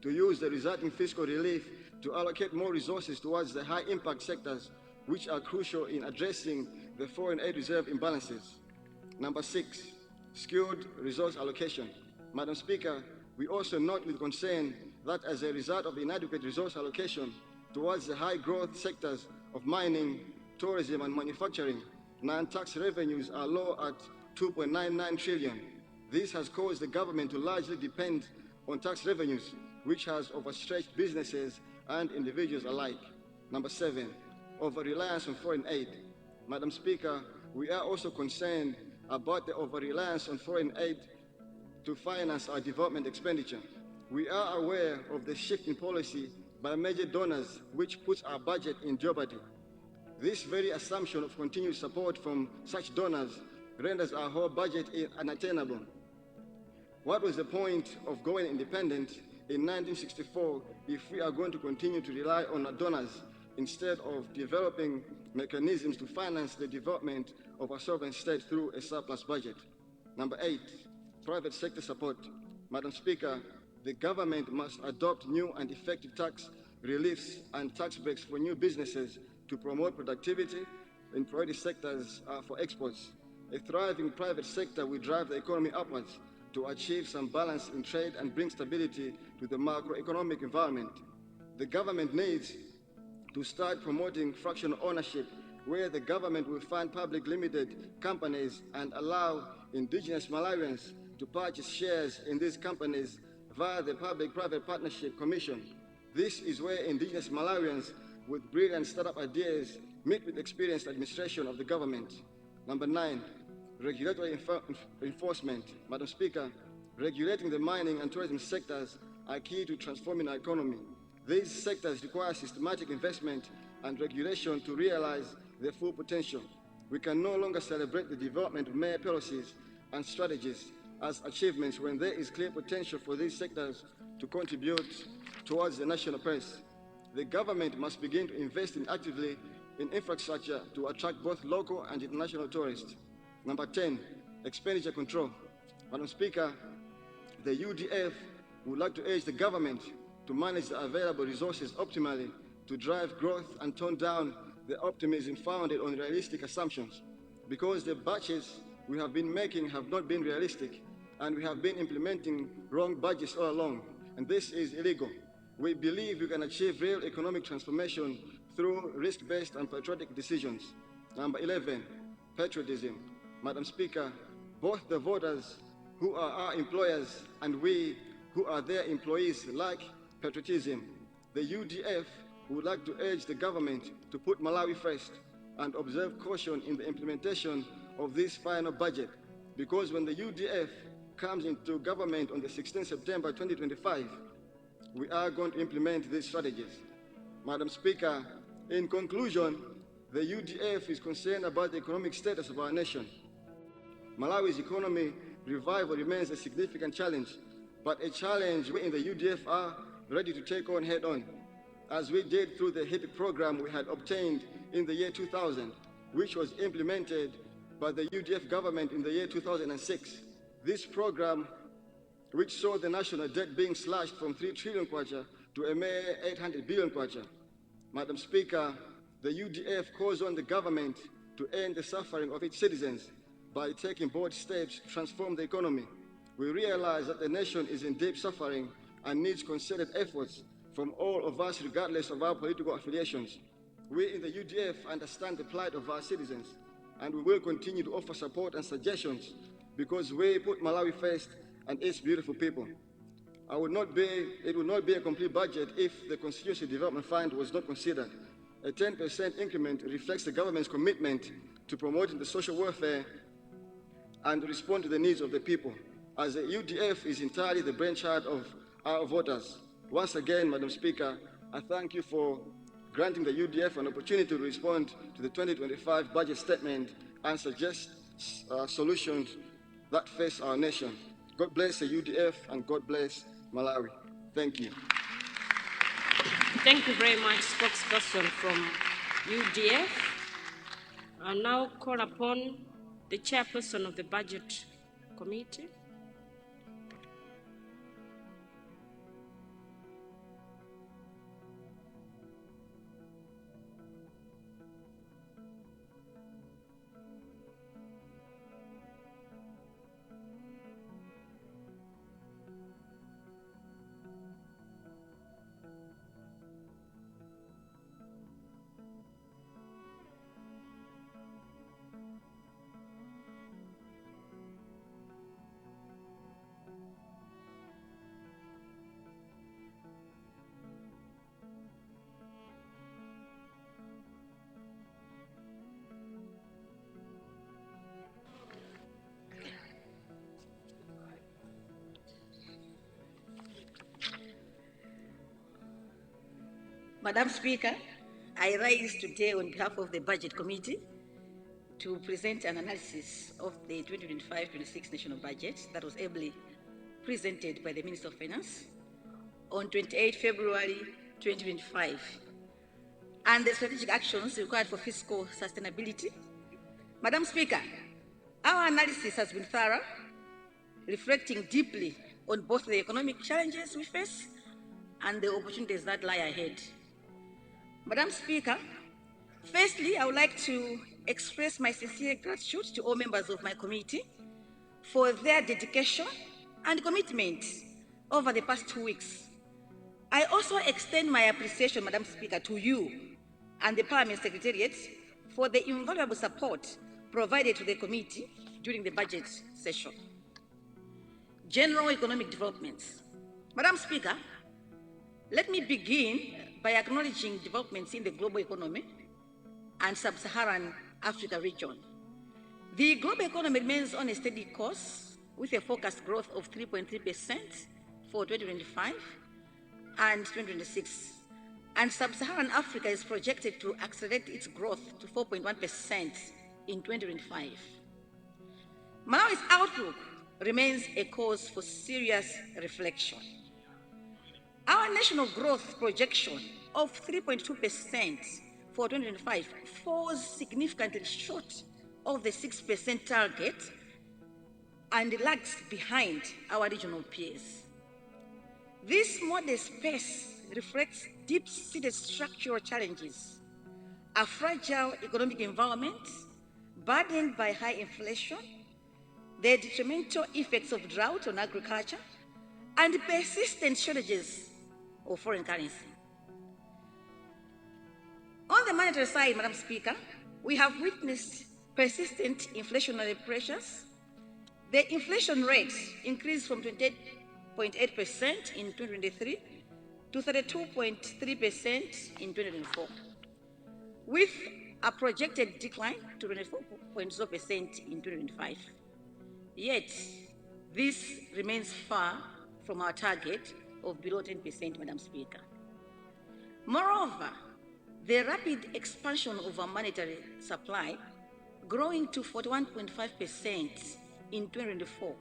to use the resulting fiscal relief to allocate more resources towards the high-impact sectors which are crucial in addressing the foreign aid reserve imbalances. Number 6, skilled resource allocation. Madam Speaker, we also note with concern that as a result of inadequate resource allocation towards the high growth sectors of mining, tourism, and manufacturing, non-tax revenues are low at 2.99 trillion. This has caused the government to largely depend on tax revenues, which has overstretched businesses and individuals alike. Number 7, over-reliance on foreign aid. Madam Speaker, we are also concerned about the over-reliance on foreign aid to finance our development expenditure. We are aware of the shift in policy by major donors, which puts our budget in jeopardy. This very assumption of continued support from such donors renders our whole budget unattainable. What was the point of going independent in 1964 if we are going to continue to rely on our donors instead of developing mechanisms to finance the development of our sovereign state through a surplus budget? Number 8, private sector support. Madam Speaker, the government must adopt new and effective tax reliefs and tax breaks for new businesses to promote productivity in priority sectors for exports. A thriving private sector will drive the economy upwards to achieve some balance in trade and bring stability to the macroeconomic environment. The government needs to start promoting fractional ownership, where the government will fund public limited companies and allow indigenous Malawians to purchase shares in these companies via the Public-Private Partnership Commission. This is where indigenous Malawians with brilliant startup ideas meet with experienced administration of the government. Number 9, regulatory enforcement. Madam Speaker, regulating the mining and tourism sectors are key to transforming our economy. These sectors require systematic investment and regulation to realize their full potential. We can no longer celebrate the development of mere policies and strategies as achievements when there is clear potential for these sectors to contribute towards the national purse. The government must begin to invest actively in infrastructure to attract both local and international tourists. Number 10, expenditure control. Madam Speaker, the UDF would like to urge the government to manage the available resources optimally to drive growth and tone down the optimism founded on realistic assumptions, because the budgets we have been making have not been realistic, and we have been implementing wrong budgets all along, and this is illegal. We believe we can achieve real economic transformation through risk-based and patriotic decisions. Number 11, patriotism. Madam Speaker, both the voters who are our employers and we who are their employees lack patriotism. The UDF would like to urge the government to put Malawi first and observe caution in the implementation of this final budget, because when the UDF comes into government on the 16th September 2025, we are going to implement these strategies. Madam Speaker, in conclusion, the UDF is concerned about the economic status of our nation. Malawi's economy revival remains a significant challenge, but a challenge we in the UDF are ready to take on head-on, as we did through the HIPIC program we had obtained in the year 2000, which was implemented by the UDF government in the year 2006. This program, which saw the national debt being slashed from 3 trillion kwacha to a mere 800 billion kwacha. Madam Speaker, the UDF calls on the government to end the suffering of its citizens by taking bold steps to transform the economy. We realize that the nation is in deep suffering and needs concerted efforts from all of us regardless of our political affiliations. We in the UDF understand the plight of our citizens, and we will continue to offer support and suggestions because we put Malawi first and its beautiful people. It would not be a complete budget if the Constituency Development Fund was not considered. A 10% increment reflects the government's commitment to promoting the social welfare and respond to the needs of the people, as the UDF is entirely the brainchild of our voters. Once again, Madam Speaker, I thank you for granting the UDF an opportunity to respond to the 2025 budget statement and suggest solutions that face our nation. God bless the UDF and God bless Malawi. Thank you. Thank you very much, spokesperson from UDF. I now call upon the chairperson of the Budget Committee. Madam Speaker, I rise today on behalf of the Budget Committee to present an analysis of the 2025-26 national budget that was ably presented by the Minister of Finance on 28 February 2025, and the strategic actions required for fiscal sustainability. Madam Speaker, our analysis has been thorough, reflecting deeply on both the economic challenges we face and the opportunities that lie ahead. Madam Speaker, firstly, I would like to express my sincere gratitude to all members of my committee for their dedication and commitment over the past 2 weeks. I also extend my appreciation, Madam Speaker, to you and the Parliament Secretariat for the invaluable support provided to the committee during the budget session. General economic developments. Madam Speaker, let me begin by acknowledging developments in the global economy and sub-Saharan Africa region. The global economy remains on a steady course with a forecast growth of 3.3% for 2025 and 2026. And sub-Saharan Africa is projected to accelerate its growth to 4.1% in 2025. Malawi's outlook remains a cause for serious reflection. Our national growth projection of 3.2% for 2025 falls significantly short of the 6% target and lags behind our regional peers. This modest pace reflects deep-seated structural challenges, a fragile economic environment burdened by high inflation, the detrimental effects of drought on agriculture, and persistent shortages of foreign currency. On the monetary side, Madam Speaker, we have witnessed persistent inflationary pressures. The inflation rate increased from 28.8% in 2023 to 32.3% in 2024, with a projected decline to 24.0% in 2025. Yet, this remains far from our target of below 10%, Madam Speaker. Moreover, the rapid expansion of our monetary supply, growing to 41.5% in 2024,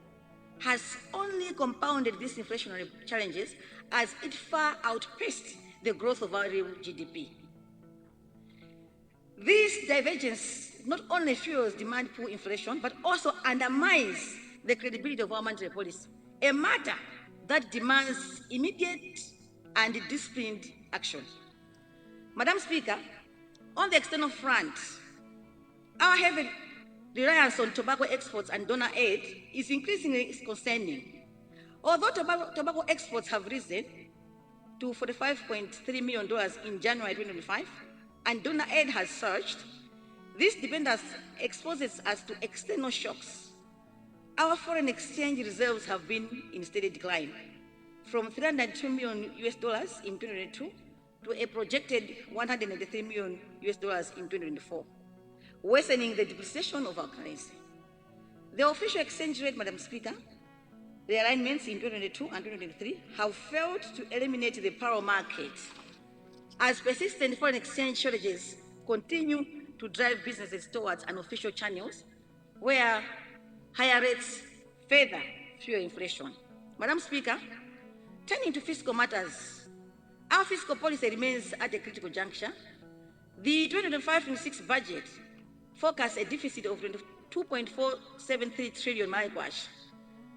has only compounded these inflationary challenges as it far outpaced the growth of our real GDP. This divergence not only fuels demand pull inflation, but also undermines the credibility of our monetary policy, a matter that demands immediate and disciplined action. Madam Speaker, on the external front, our heavy reliance on tobacco exports and donor aid is increasingly concerning. Although tobacco exports have risen to $45.3 million in January 2025, and donor aid has surged, this dependence exposes us to external shocks. Our foreign exchange reserves have been in steady decline, from $302 million in 2022 to a projected $183 million in 2024, worsening the depreciation of our currency. The official exchange rate, Madam Speaker, the alignments in 2022 and 2023 have failed to eliminate the parallel market, as persistent foreign exchange shortages continue to drive businesses towards unofficial channels where higher rates further fuel inflation. Madam Speaker, turning to fiscal matters, our fiscal policy remains at a critical juncture. The 2025-26 budget forecasts a deficit of 2.473 trillion Malawi,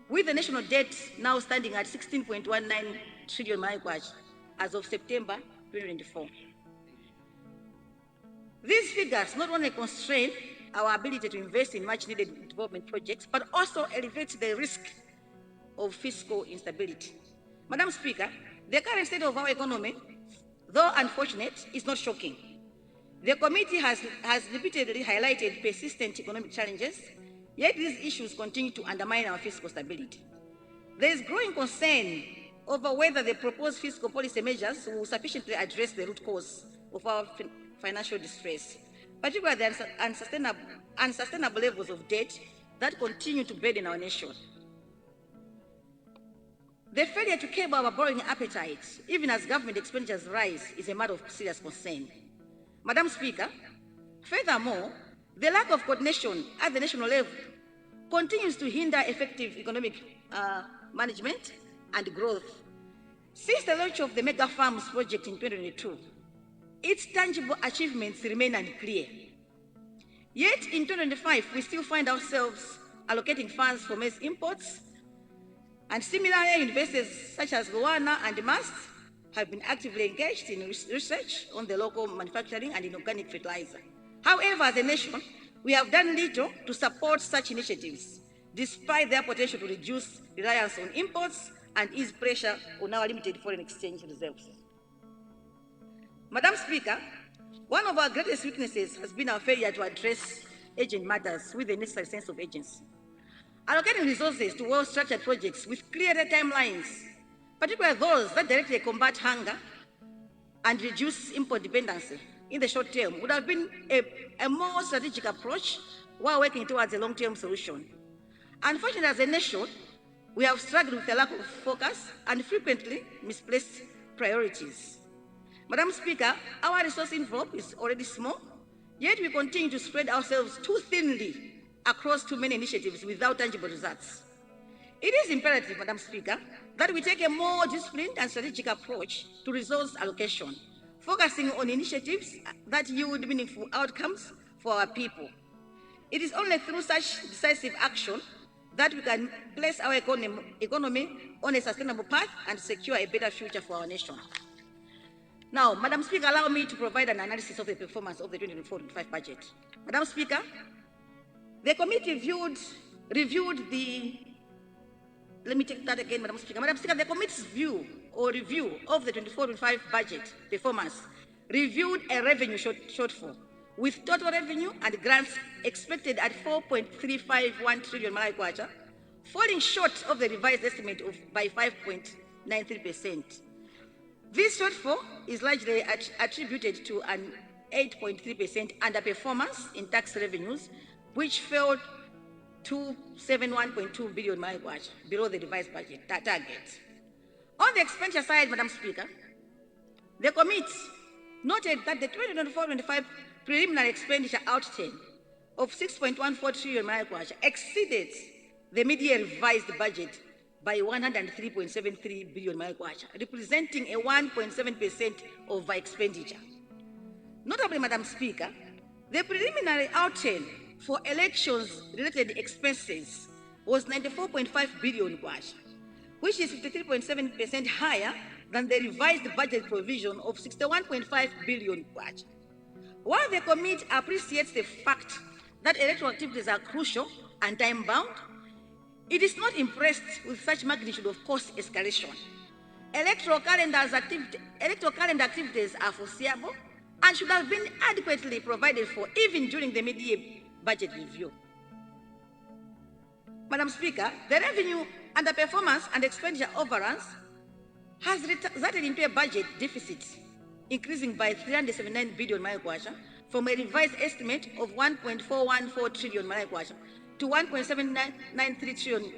with the national debt now standing at 16.19 trillion Malawi as of September 2024. These figures not only constrain our ability to invest in much-needed development projects, but also elevate the risk of fiscal instability. Madam Speaker, the current state of our economy, though unfortunate, is not shocking. The committee has repeatedly highlighted persistent economic challenges, yet these issues continue to undermine our fiscal stability. There is growing concern over whether the proposed fiscal policy measures will sufficiently address the root cause of our financial distress, particularly the unsustainable levels of debt that continue to burden our nation. The failure to curb our borrowing appetite, even as government expenditures rise, is a matter of serious concern. Madam Speaker, furthermore, the lack of coordination at the national level continues to hinder effective economic management and growth. Since the launch of the Mega Farms project in 2022, its tangible achievements remain unclear. Yet in 2025, we still find ourselves allocating funds for maize imports, and similarly, universities such as Luana and MAST have been actively engaged in research on the local manufacturing and inorganic fertilizer. However, as a nation, we have done little to support such initiatives, despite their potential to reduce reliance on imports and ease pressure on our limited foreign exchange reserves. Madam Speaker, one of our greatest weaknesses has been our failure to address urgent matters with the necessary sense of urgency. Allocating resources to well-structured projects with clearer timelines, particularly those that directly combat hunger and reduce import dependency in the short term, would have been a more strategic approach while working towards a long-term solution. Unfortunately, as a nation, we have struggled with a lack of focus and frequently misplaced priorities. Madam Speaker, our resource envelope is already small, yet we continue to spread ourselves too thinly across too many initiatives without tangible results. It is imperative, Madam Speaker, that we take a more disciplined and strategic approach to resource allocation, focusing on initiatives that yield meaningful outcomes for our people. It is only through such decisive action that we can place our economy on a sustainable path and secure a better future for our nation. Now, Madam Speaker, allow me to provide an analysis of the performance of the 2024-25 budget. Madam Speaker, the committee reviewed the, let me take that again, Madam Speaker. Madam Speaker, the committee's review of the 24-25 budget performance reviewed a revenue shortfall, with total revenue and grants expected at 4.351 trillion Malawi kwacha, falling short of the revised estimate by 5.93%. This shortfall is largely attributed to an 8.3% underperformance in tax revenues, which fell to 71.2 billion Malawi kwacha, below the revised budget target. On the expenditure side, Madam Speaker, the committee noted that the 2024-25 preliminary expenditure outturn of 6.14 trillion Malawi kwacha exceeded the mid-year revised budget by 103.73 billion Malawi kwacha, representing a 1.7% of our expenditure. Notably, Madam Speaker, the preliminary outturn for elections-related expenses was 94.5 billion kwacha, which is 53.7% higher than the revised budget provision of 61.5 billion kwacha. While the committee appreciates the fact that electoral activities are crucial and time-bound, it is not impressed with such magnitude of cost escalation. Electoral calendar activities are foreseeable and should have been adequately provided for even during the mid-year budget review. Madam Speaker, the revenue underperformance and expenditure overruns has resulted into a budget deficit increasing by 379 billion Malawi kwacha from a revised estimate of 1.414 trillion Malawi kwacha to 1.793 trillion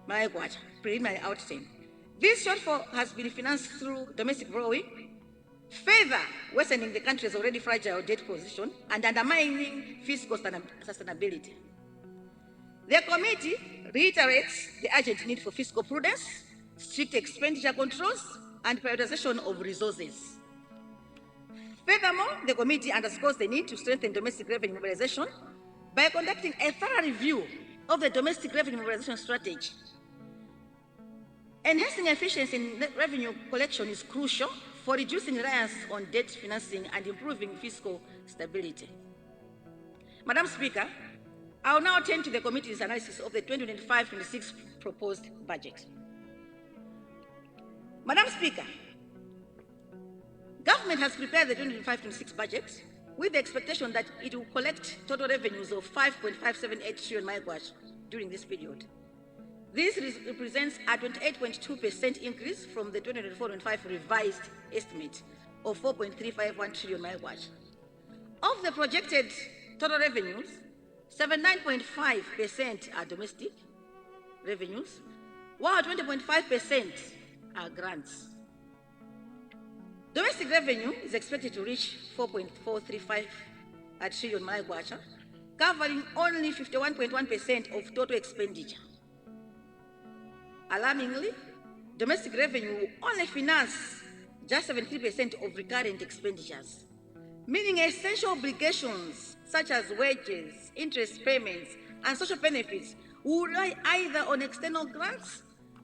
Malawi kwacha preliminary outturn. This shortfall has been financed through domestic borrowing, further worsening the country's already fragile debt position and undermining fiscal sustainability. The committee reiterates the urgent need for fiscal prudence, strict expenditure controls, and prioritization of resources. Furthermore, the committee underscores the need to strengthen domestic revenue mobilization by conducting a thorough review of the domestic revenue mobilization strategy. Enhancing efficiency in revenue collection is crucial for reducing reliance on debt financing and improving fiscal stability. Madam Speaker, I will now turn to the committee's analysis of the 2025-26 proposed budget. Madam Speaker, government has prepared the 2025-26 budget with the expectation that it will collect total revenues of 5.578 trillion Malawi kwacha during this period. This represents a 28.2% increase from the 2024-25 revised estimate of 4.351 trillion Malawi kwacha. Of the projected total revenues, 79.5% are domestic revenues, while 20.5% grants. Domestic revenue is expected to reach 4.435 trillion Malawi kwacha, covering only 51.1% of total expenditure. Alarmingly, domestic revenue will only finance just 73% of recurrent expenditures, meaning essential obligations such as wages, interest payments, and social benefits will rely either on external grants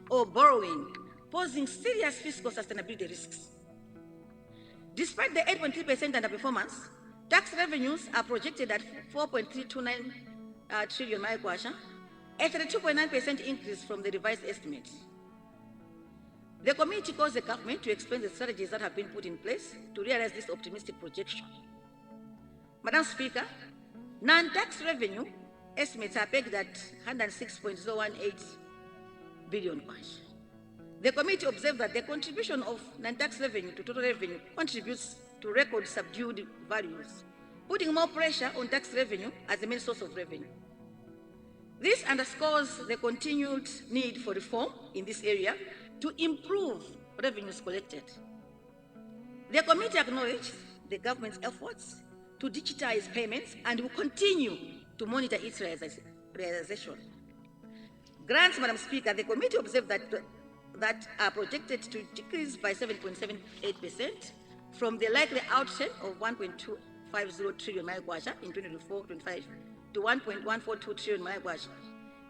or borrowing, posing serious fiscal sustainability risks. Despite the 8.3% underperformance, tax revenues are projected at 4.329 trillion Malawi kwacha, a 32.9% increase from the revised estimate. The committee calls the government to explain the strategies that have been put in place to realize this optimistic projection. Madam Speaker, non-tax revenue estimates are pegged at 106.018 billion kwacha. The committee observed that the contribution of non-tax revenue to total revenue contributes to record subdued values, putting more pressure on tax revenue as the main source of revenue. This underscores the continued need for reform in this area to improve revenues collected. The committee acknowledged the government's efforts to digitize payments and will continue to monitor its realization. Grants, Madam Speaker, the committee observed that are projected to decrease by 7.78% from the likely outturn of 1.250 trillion Malawi kwacha in 2024-25 to 1.142 trillion Malawi kwacha.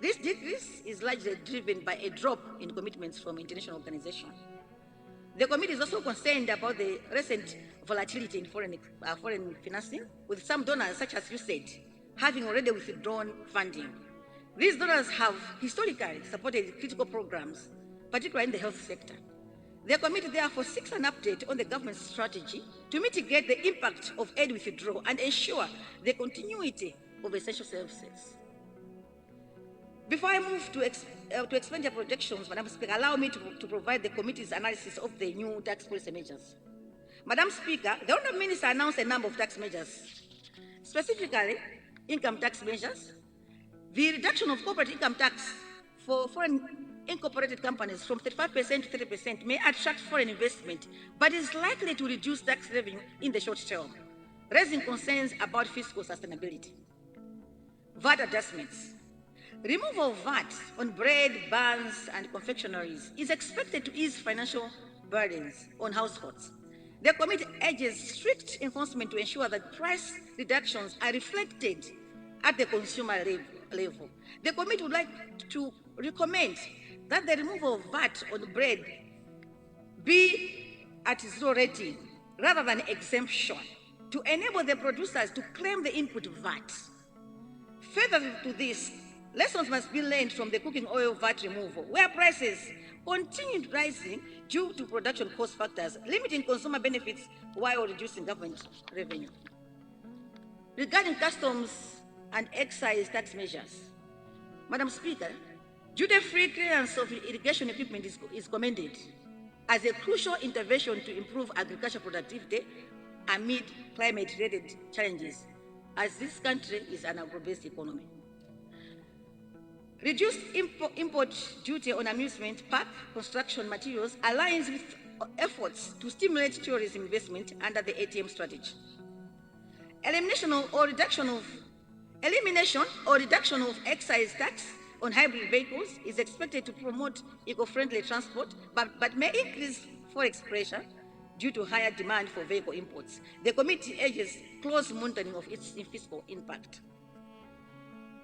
This decrease is largely driven by a drop in commitments from international organizations. The committee is also concerned about the recent volatility in foreign financing, with some donors, such as USAID, having already withdrawn funding. These donors have historically supported critical programs, particularly in the health sector. The committee therefore seeks an update on the government's strategy to mitigate the impact of aid withdrawal and ensure the continuity of essential services. Before I move to expenditure projections, Madam Speaker, allow me to provide the committee's analysis of the new tax policy measures. Madam Speaker, the Honourable Minister announced a number of tax measures, specifically income tax measures. The reduction of corporate income tax for foreign incorporated companies from 35% to 30% may attract foreign investment, but is likely to reduce tax revenue in the short term, raising concerns about fiscal sustainability. VAT adjustments. Removal of VAT on bread, buns, and confectionaries is expected to ease financial burdens on households. The committee urges strict enforcement to ensure that price reductions are reflected at the consumer level. The committee would like to recommend that the removal of VAT on bread be at 0 rating rather than exemption to enable the producers to claim the input VAT. Further to this, lessons must be learned from the cooking oil VAT removal, where prices continued rising due to production cost factors, limiting consumer benefits while reducing government revenue. Regarding customs and excise tax measures, Madam Speaker, duty-free clearance of irrigation equipment is commended as a crucial intervention to improve agricultural productivity amid climate-related challenges, as this country is an agro-based economy. Reduced import duty on amusement park construction materials aligns with efforts to stimulate tourism investment under the ATM strategy. Elimination or reduction of excise tax on hybrid vehicles is expected to promote eco-friendly transport, but may increase forex pressure due to higher demand for vehicle imports. The committee urges close monitoring of its fiscal impact.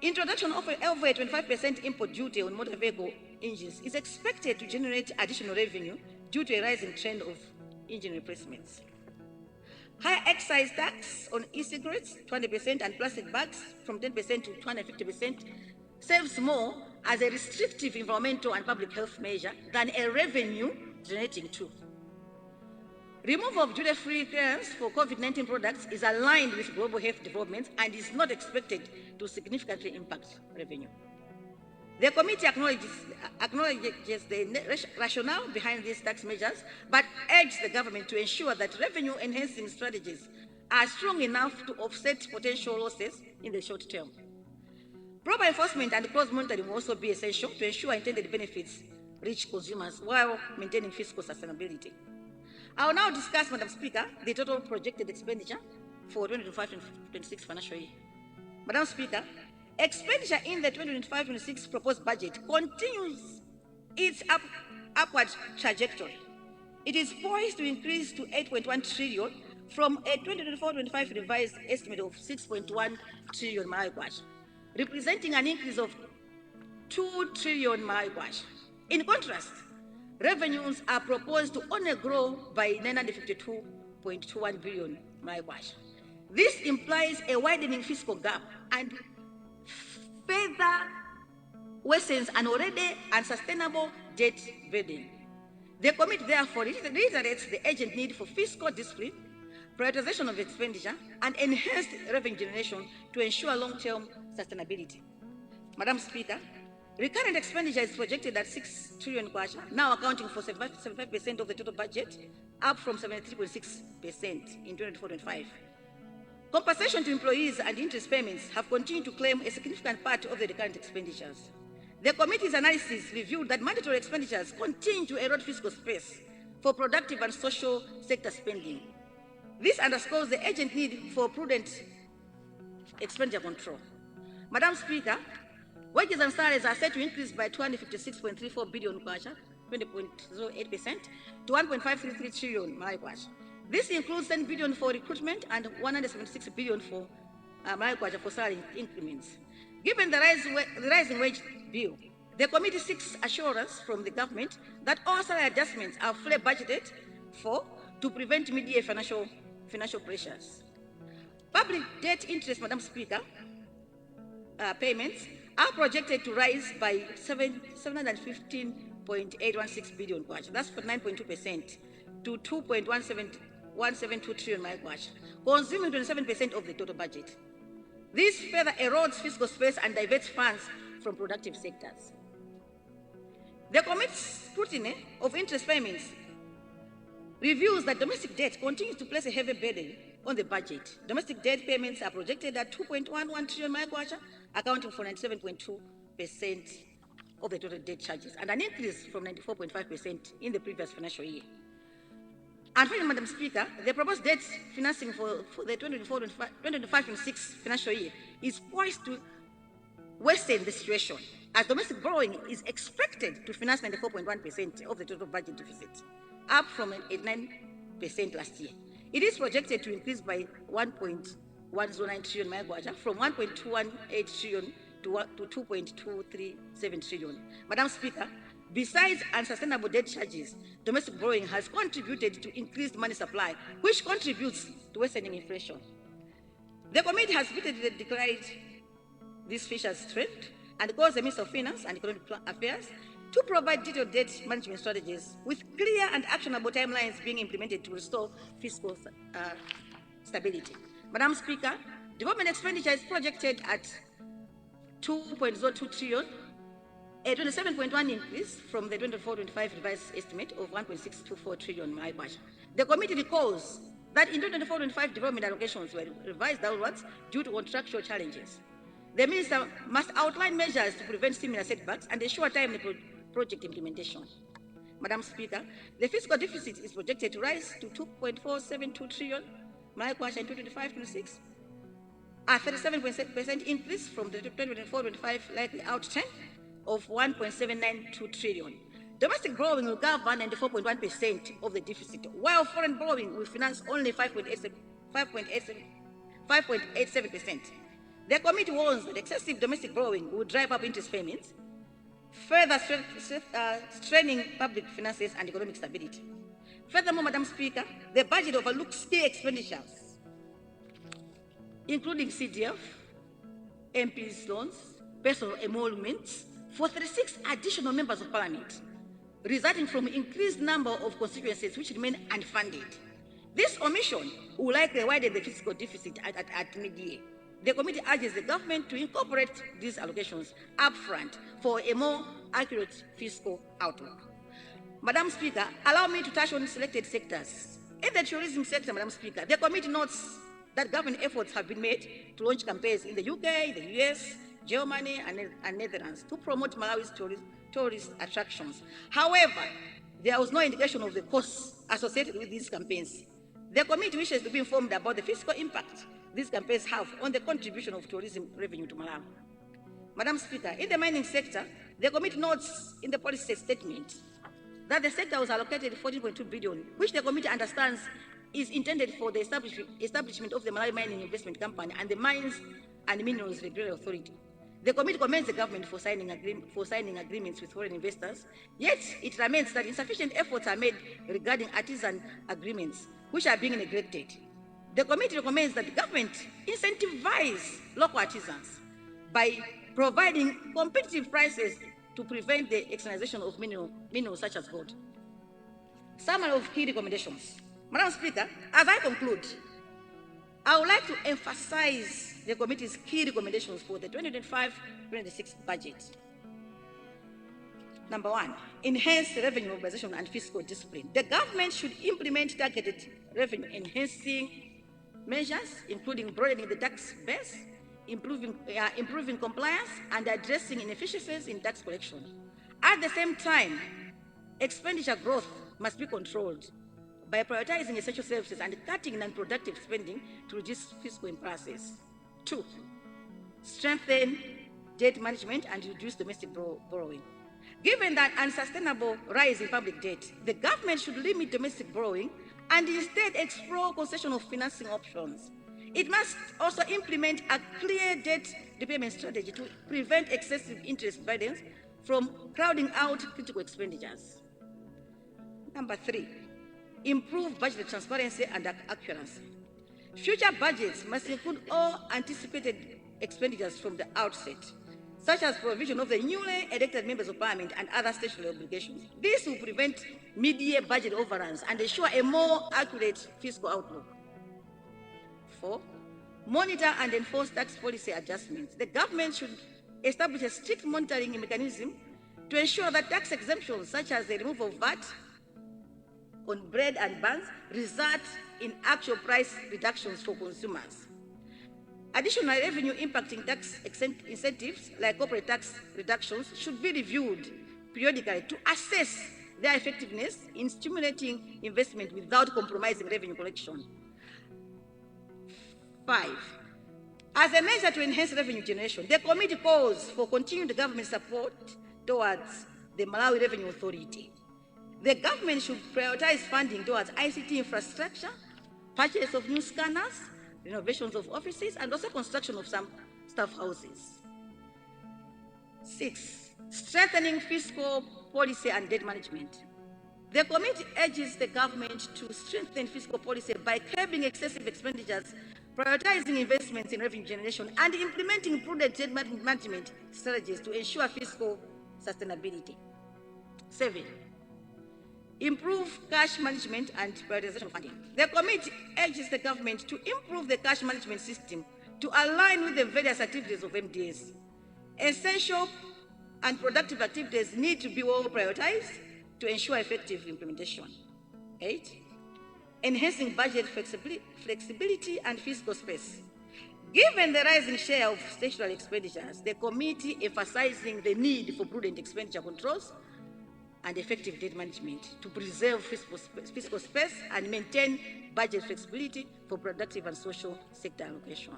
Introduction of over a 25% import duty on motor vehicle engines is expected to generate additional revenue due to a rising trend of engine replacements. Higher excise tax on e-cigarettes, 20%, and plastic bags from 10% to 250% saves more as a restrictive environmental and public health measure than a revenue-generating tool. Removal of duty-free clearance for COVID-19 products is aligned with global health developments and is not expected to significantly impact revenue. The committee acknowledges the rationale behind these tax measures, but urges the government to ensure that revenue-enhancing strategies are strong enough to offset potential losses in the short term. Proper enforcement and close monitoring will also be essential to ensure intended benefits rich consumers while maintaining fiscal sustainability. I will now discuss, Madam Speaker, the total projected expenditure for 2025-26 financial year. Madam Speaker, expenditure in the 2025-26 proposed budget continues its upward trajectory. It is poised to increase to 8.1 trillion from a 2024-25 revised estimate of 6.1 trillion Malawi kwacha, representing an increase of 2 trillion Malawi kwacha. In contrast, revenues are proposed to only grow by 952.21 billion Malawi kwacha. This implies a widening fiscal gap and further worsens an already unsustainable debt burden. The committee therefore reiterates the urgent need for fiscal discipline, prioritization of expenditure, and enhanced revenue generation to ensure long-term sustainability. Madam Speaker, recurrent expenditure is projected at 6 trillion kwacha, now accounting for 75% of the total budget, up from 73.6% in 2024-25. Compensation to employees and interest payments have continued to claim a significant part of the recurrent expenditures. The committee's analysis revealed that mandatory expenditures continue to erode fiscal space for productive and social sector spending. This underscores the urgent need for prudent expenditure control. Madam Speaker, wages and salaries are set to increase by 256.34 billion kwacha, 20.08%, to 1.533 trillion Malawi kwacha. This includes 10 billion for recruitment and 176 billion for Malawi kwacha for salary increments. Given the rising wage bill, the committee seeks assurance from the government that all salary adjustments are fully budgeted for to prevent mid-year financial pressures. Public debt interest, Madam Speaker, payments are projected to rise by 715.816 billion kwacha. That's for 9.2% to 2.172 trillion kwacha, consuming 27% of the total budget. This further erodes fiscal space and diverts funds from productive sectors. The committee's scrutiny of interest payments reveals that domestic debt continues to place a heavy burden on the budget. Domestic debt payments are projected at 2.11 trillion kwacha, accounting for 97.2% of the total debt charges, and an increase from 94.5% in the previous financial year. And finally, Madam Speaker, the proposed debt financing for the 2025-26 financial year is poised to worsen the situation, as domestic borrowing is expected to finance 94.1% of the total budget deficit, up from 89% last year. It is projected to increase by 1.109 trillion kwacha, from 1.218 trillion to 2.237 trillion. Madam Speaker, besides unsustainable debt charges, domestic borrowing has contributed to increased money supply, which contributes to worsening inflation. The committee has repeatedly declared this feature's trend and calls the Minister of Finance and Economic Affairs to provide detailed debt management strategies with clear and actionable timelines being implemented to restore fiscal stability. Madam Speaker, development expenditure is projected at 2.02 trillion, a 27.1 increase from the 24-25 revised estimate of 1.624 trillion kwacha. The committee recalls that in 2024-25 development allocations were revised downwards due to contractual challenges. The minister must outline measures to prevent similar setbacks and ensure timely project implementation. Madam Speaker, the fiscal deficit is projected to rise to 2.472 trillion kwacha in 2025-26, a 37% increase from the 2024-25 likely outturn of 1.792 trillion. Domestic borrowing will govern 94.1% of the deficit, while foreign borrowing will finance only 5.87%. The committee warns that excessive domestic borrowing will drive up interest payments, further straining public finances and economic stability. Furthermore, Madam Speaker, the budget overlooks key expenditures, including CDF, MP's loans, personal emoluments, for 36 additional members of parliament, resulting from increased number of constituencies which remain unfunded. This omission will likely widen the fiscal deficit at mid-year. The committee urges the government to incorporate these allocations upfront for a more accurate fiscal outlook. Madam Speaker, allow me to touch on selected sectors. In the tourism sector, Madam Speaker, the committee notes that government efforts have been made to launch campaigns in the UK, the US, Germany, and Netherlands to promote Malawi's tourist attractions. However, there was no indication of the costs associated with these campaigns. The committee wishes to be informed about the fiscal impact these campaigns have on the contribution of tourism revenue to Malawi. Madam Speaker, in the mining sector, the committee notes in the policy statement that the sector was allocated 14.2 billion, which the committee understands is intended for the establishment of the Malawi Mining Investment Company and the Mines and Minerals Regulatory Authority. The committee commends the government for signing agreements with foreign investors, yet it laments that insufficient efforts are made regarding artisan agreements, which are being neglected. The committee recommends that the government incentivize local artisans by providing competitive prices to prevent the externalization of minerals such as gold. Summary of key recommendations. Madam Speaker, as I conclude, I would like to emphasize the committee's key recommendations for the 2025-26 budget. Number one, enhance revenue mobilization and fiscal discipline. The government should implement targeted revenue enhancing measures, including broadening the tax base, improving compliance, and addressing inefficiencies in tax collection. At the same time, expenditure growth must be controlled by prioritizing essential services and cutting non-productive spending to reduce fiscal impasses. Two, strengthen debt management and reduce domestic borrowing. Given that unsustainable rise in public debt, the government should limit domestic borrowing and instead explore concessional financing options. It must also implement a clear debt repayment strategy to prevent excessive interest burdens from crowding out critical expenditures. Number three, improve budget transparency and accuracy. Future budgets must include all anticipated expenditures from the outset, such as provision of the newly elected members of parliament and other statutory obligations. This will prevent mid-year budget overruns and ensure a more accurate fiscal outlook. Four, monitor and enforce tax policy adjustments. The government should establish a strict monitoring mechanism to ensure that tax exemptions, such as the removal of VAT on bread and buns, result in actual price reductions for consumers. Additional revenue impacting tax incentives, like corporate tax reductions, should be reviewed periodically to assess their effectiveness in stimulating investment without compromising revenue collection. Five, as a measure to enhance revenue generation, the committee calls for continued government support towards the Malawi Revenue Authority. The government should prioritize funding towards ICT infrastructure, purchase of new scanners, renovations of offices, and also construction of some staff houses. Six, strengthening fiscal policy and debt management. The committee urges the government to strengthen fiscal policy by curbing excessive expenditures, prioritizing investments in revenue generation, and implementing prudent debt management strategies to ensure fiscal sustainability. Seven, improve cash management and prioritization of funding. The committee urges the government to improve the cash management system to align with the various activities of MDS. Essential and productive activities need to be well prioritized to ensure effective implementation. 8, enhancing budget flexibility and fiscal space. Given the rising share of statutory expenditures, the committee emphasizing the need for prudent expenditure controls and effective debt management to preserve fiscal space and maintain budget flexibility for productive and social sector allocation.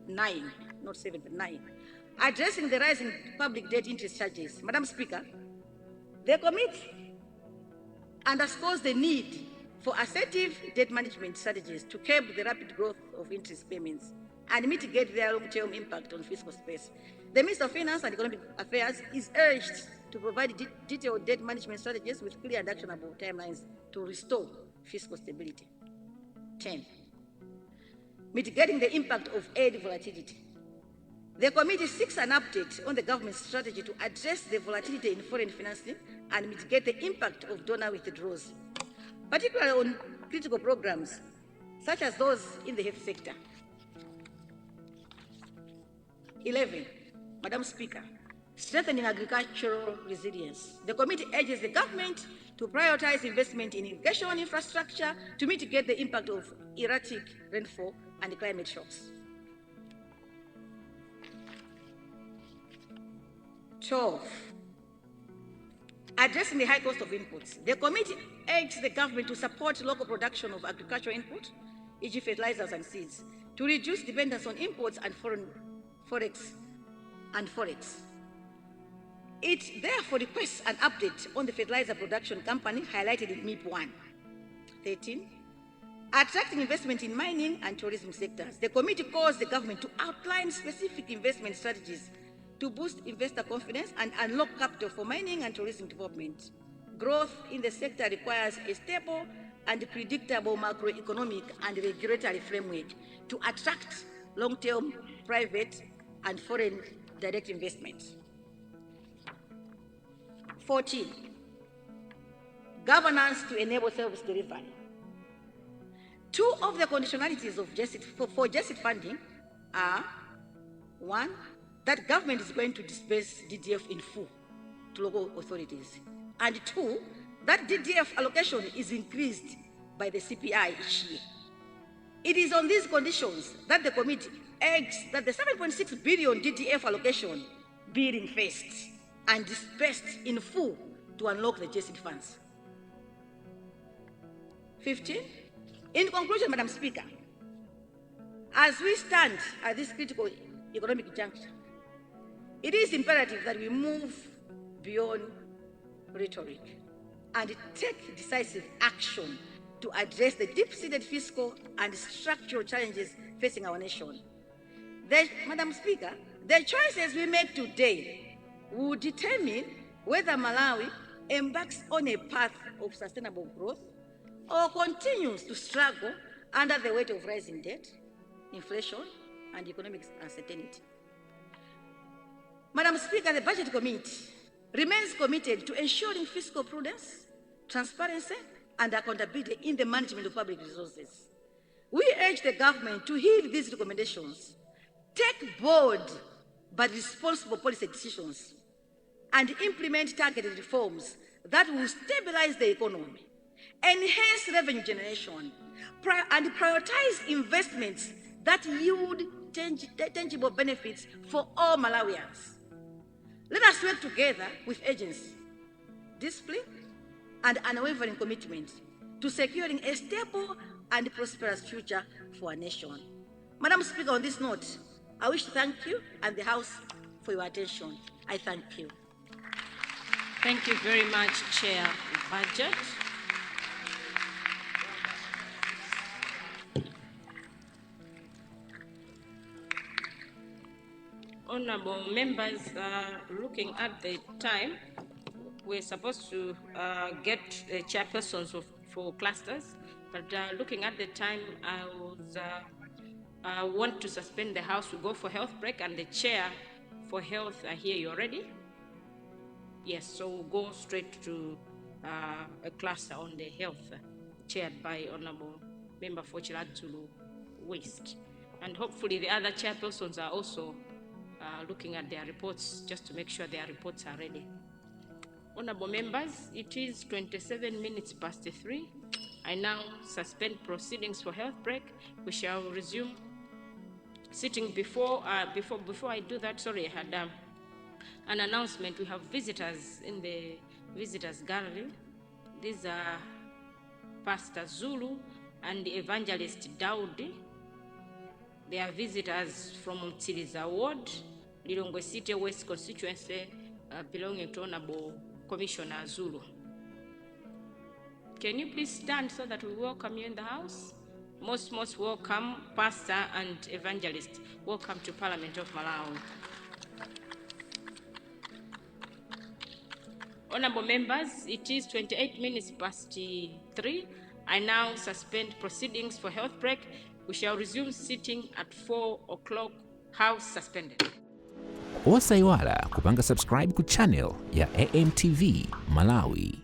9, not 7, but 9. Addressing the rising public debt interest charges. Madam Speaker, the committee underscores the need for assertive debt management strategies to curb the rapid growth of interest payments and mitigate their long-term impact on fiscal space. The Minister of Finance and Economic Affairs is urged to provide detailed debt management strategies with clear and actionable timelines to restore fiscal stability. 10, mitigating the impact of aid volatility. The committee seeks an update on the government's strategy to address the volatility in foreign financing and mitigate the impact of donor withdrawals, particularly on critical programs such as those in the health sector. 11, Madam Speaker, strengthening agricultural resilience. The committee urges the government to prioritize investment in irrigation infrastructure to mitigate the impact of erratic rainfall and climate shocks. 12. Addressing the high cost of inputs. The committee urged the government to support local production of agricultural input, e.g. fertilizers and seeds, to reduce dependence on imports and foreign forex. It therefore requests an update on the fertilizer production company highlighted in MIP 1. 13. Attracting investment in mining and tourism sectors. The committee calls the government to outline specific investment strategies to boost investor confidence and unlock capital for mining and tourism development. Growth in the sector requires a stable and predictable macroeconomic and regulatory framework to attract long-term private and foreign direct investment. 14. Governance to enable service delivery. Two of the conditionalities of for JSID funding are: 1, that government is going to disperse DDF in full to local authorities, and 2, that DDF allocation is increased by the CPI each year. It is on these conditions that the committee urges that the 7.6 billion DDF allocation be ring-fenced and dispersed in full to unlock the JSID funds. 15. In conclusion, Madam Speaker, as we stand at this critical economic juncture, it is imperative that we move beyond rhetoric and take decisive action to address the deep-seated fiscal and structural challenges facing our nation. Madam Speaker, the choices we make today will determine whether Malawi embarks on a path of sustainable growth or continues to struggle under the weight of rising debt, inflation, and economic uncertainty. Madam Speaker, the Budget Committee remains committed to ensuring fiscal prudence, transparency, and accountability in the management of public resources. We urge the government to heed these recommendations, take bold but responsible policy decisions, and implement targeted reforms that will stabilize the economy, enhance revenue generation, and prioritize investments that yield tangible benefits for all Malawians. Let us work together with urgency, discipline, and unwavering commitment to securing a stable and prosperous future for our nation. Madam Speaker, on this note, I wish to thank you and the House for your attention. I thank you. Thank you very much, Chair Budget. Honorable members, looking at the time, we're supposed to get chairpersons for clusters, but looking at the time, I want to suspend the House to go for health break, and the chair for health are here. You ready? Yes, so we'll go straight to a cluster on the health, chaired by Honorable Member for Chilatulu West. And hopefully the other chairpersons are also looking at their reports just to make sure their reports are ready. Honorable members, it is 27 minutes past 3. I now suspend proceedings for health break. We shall resume sitting. Before I do that, sorry, I had an announcement. We have visitors in the visitors gallery. These are Pastor Zulu and Evangelist Daudi. They are visitors from Mtiliza Ward, Lilongwe City West constituency, belonging to Honorable Commissioner Zulu. Can you please stand so that we welcome you in the House? Most welcome, Pastor and Evangelist. Welcome to Parliament of Malawi. Honorable members, it is 28 minutes past 3. I now suspend proceedings for health break. We shall resume sitting at 4 o'clock. House suspended. Osaiwala kupanga subscribe ku channel ya AMTV Malawi.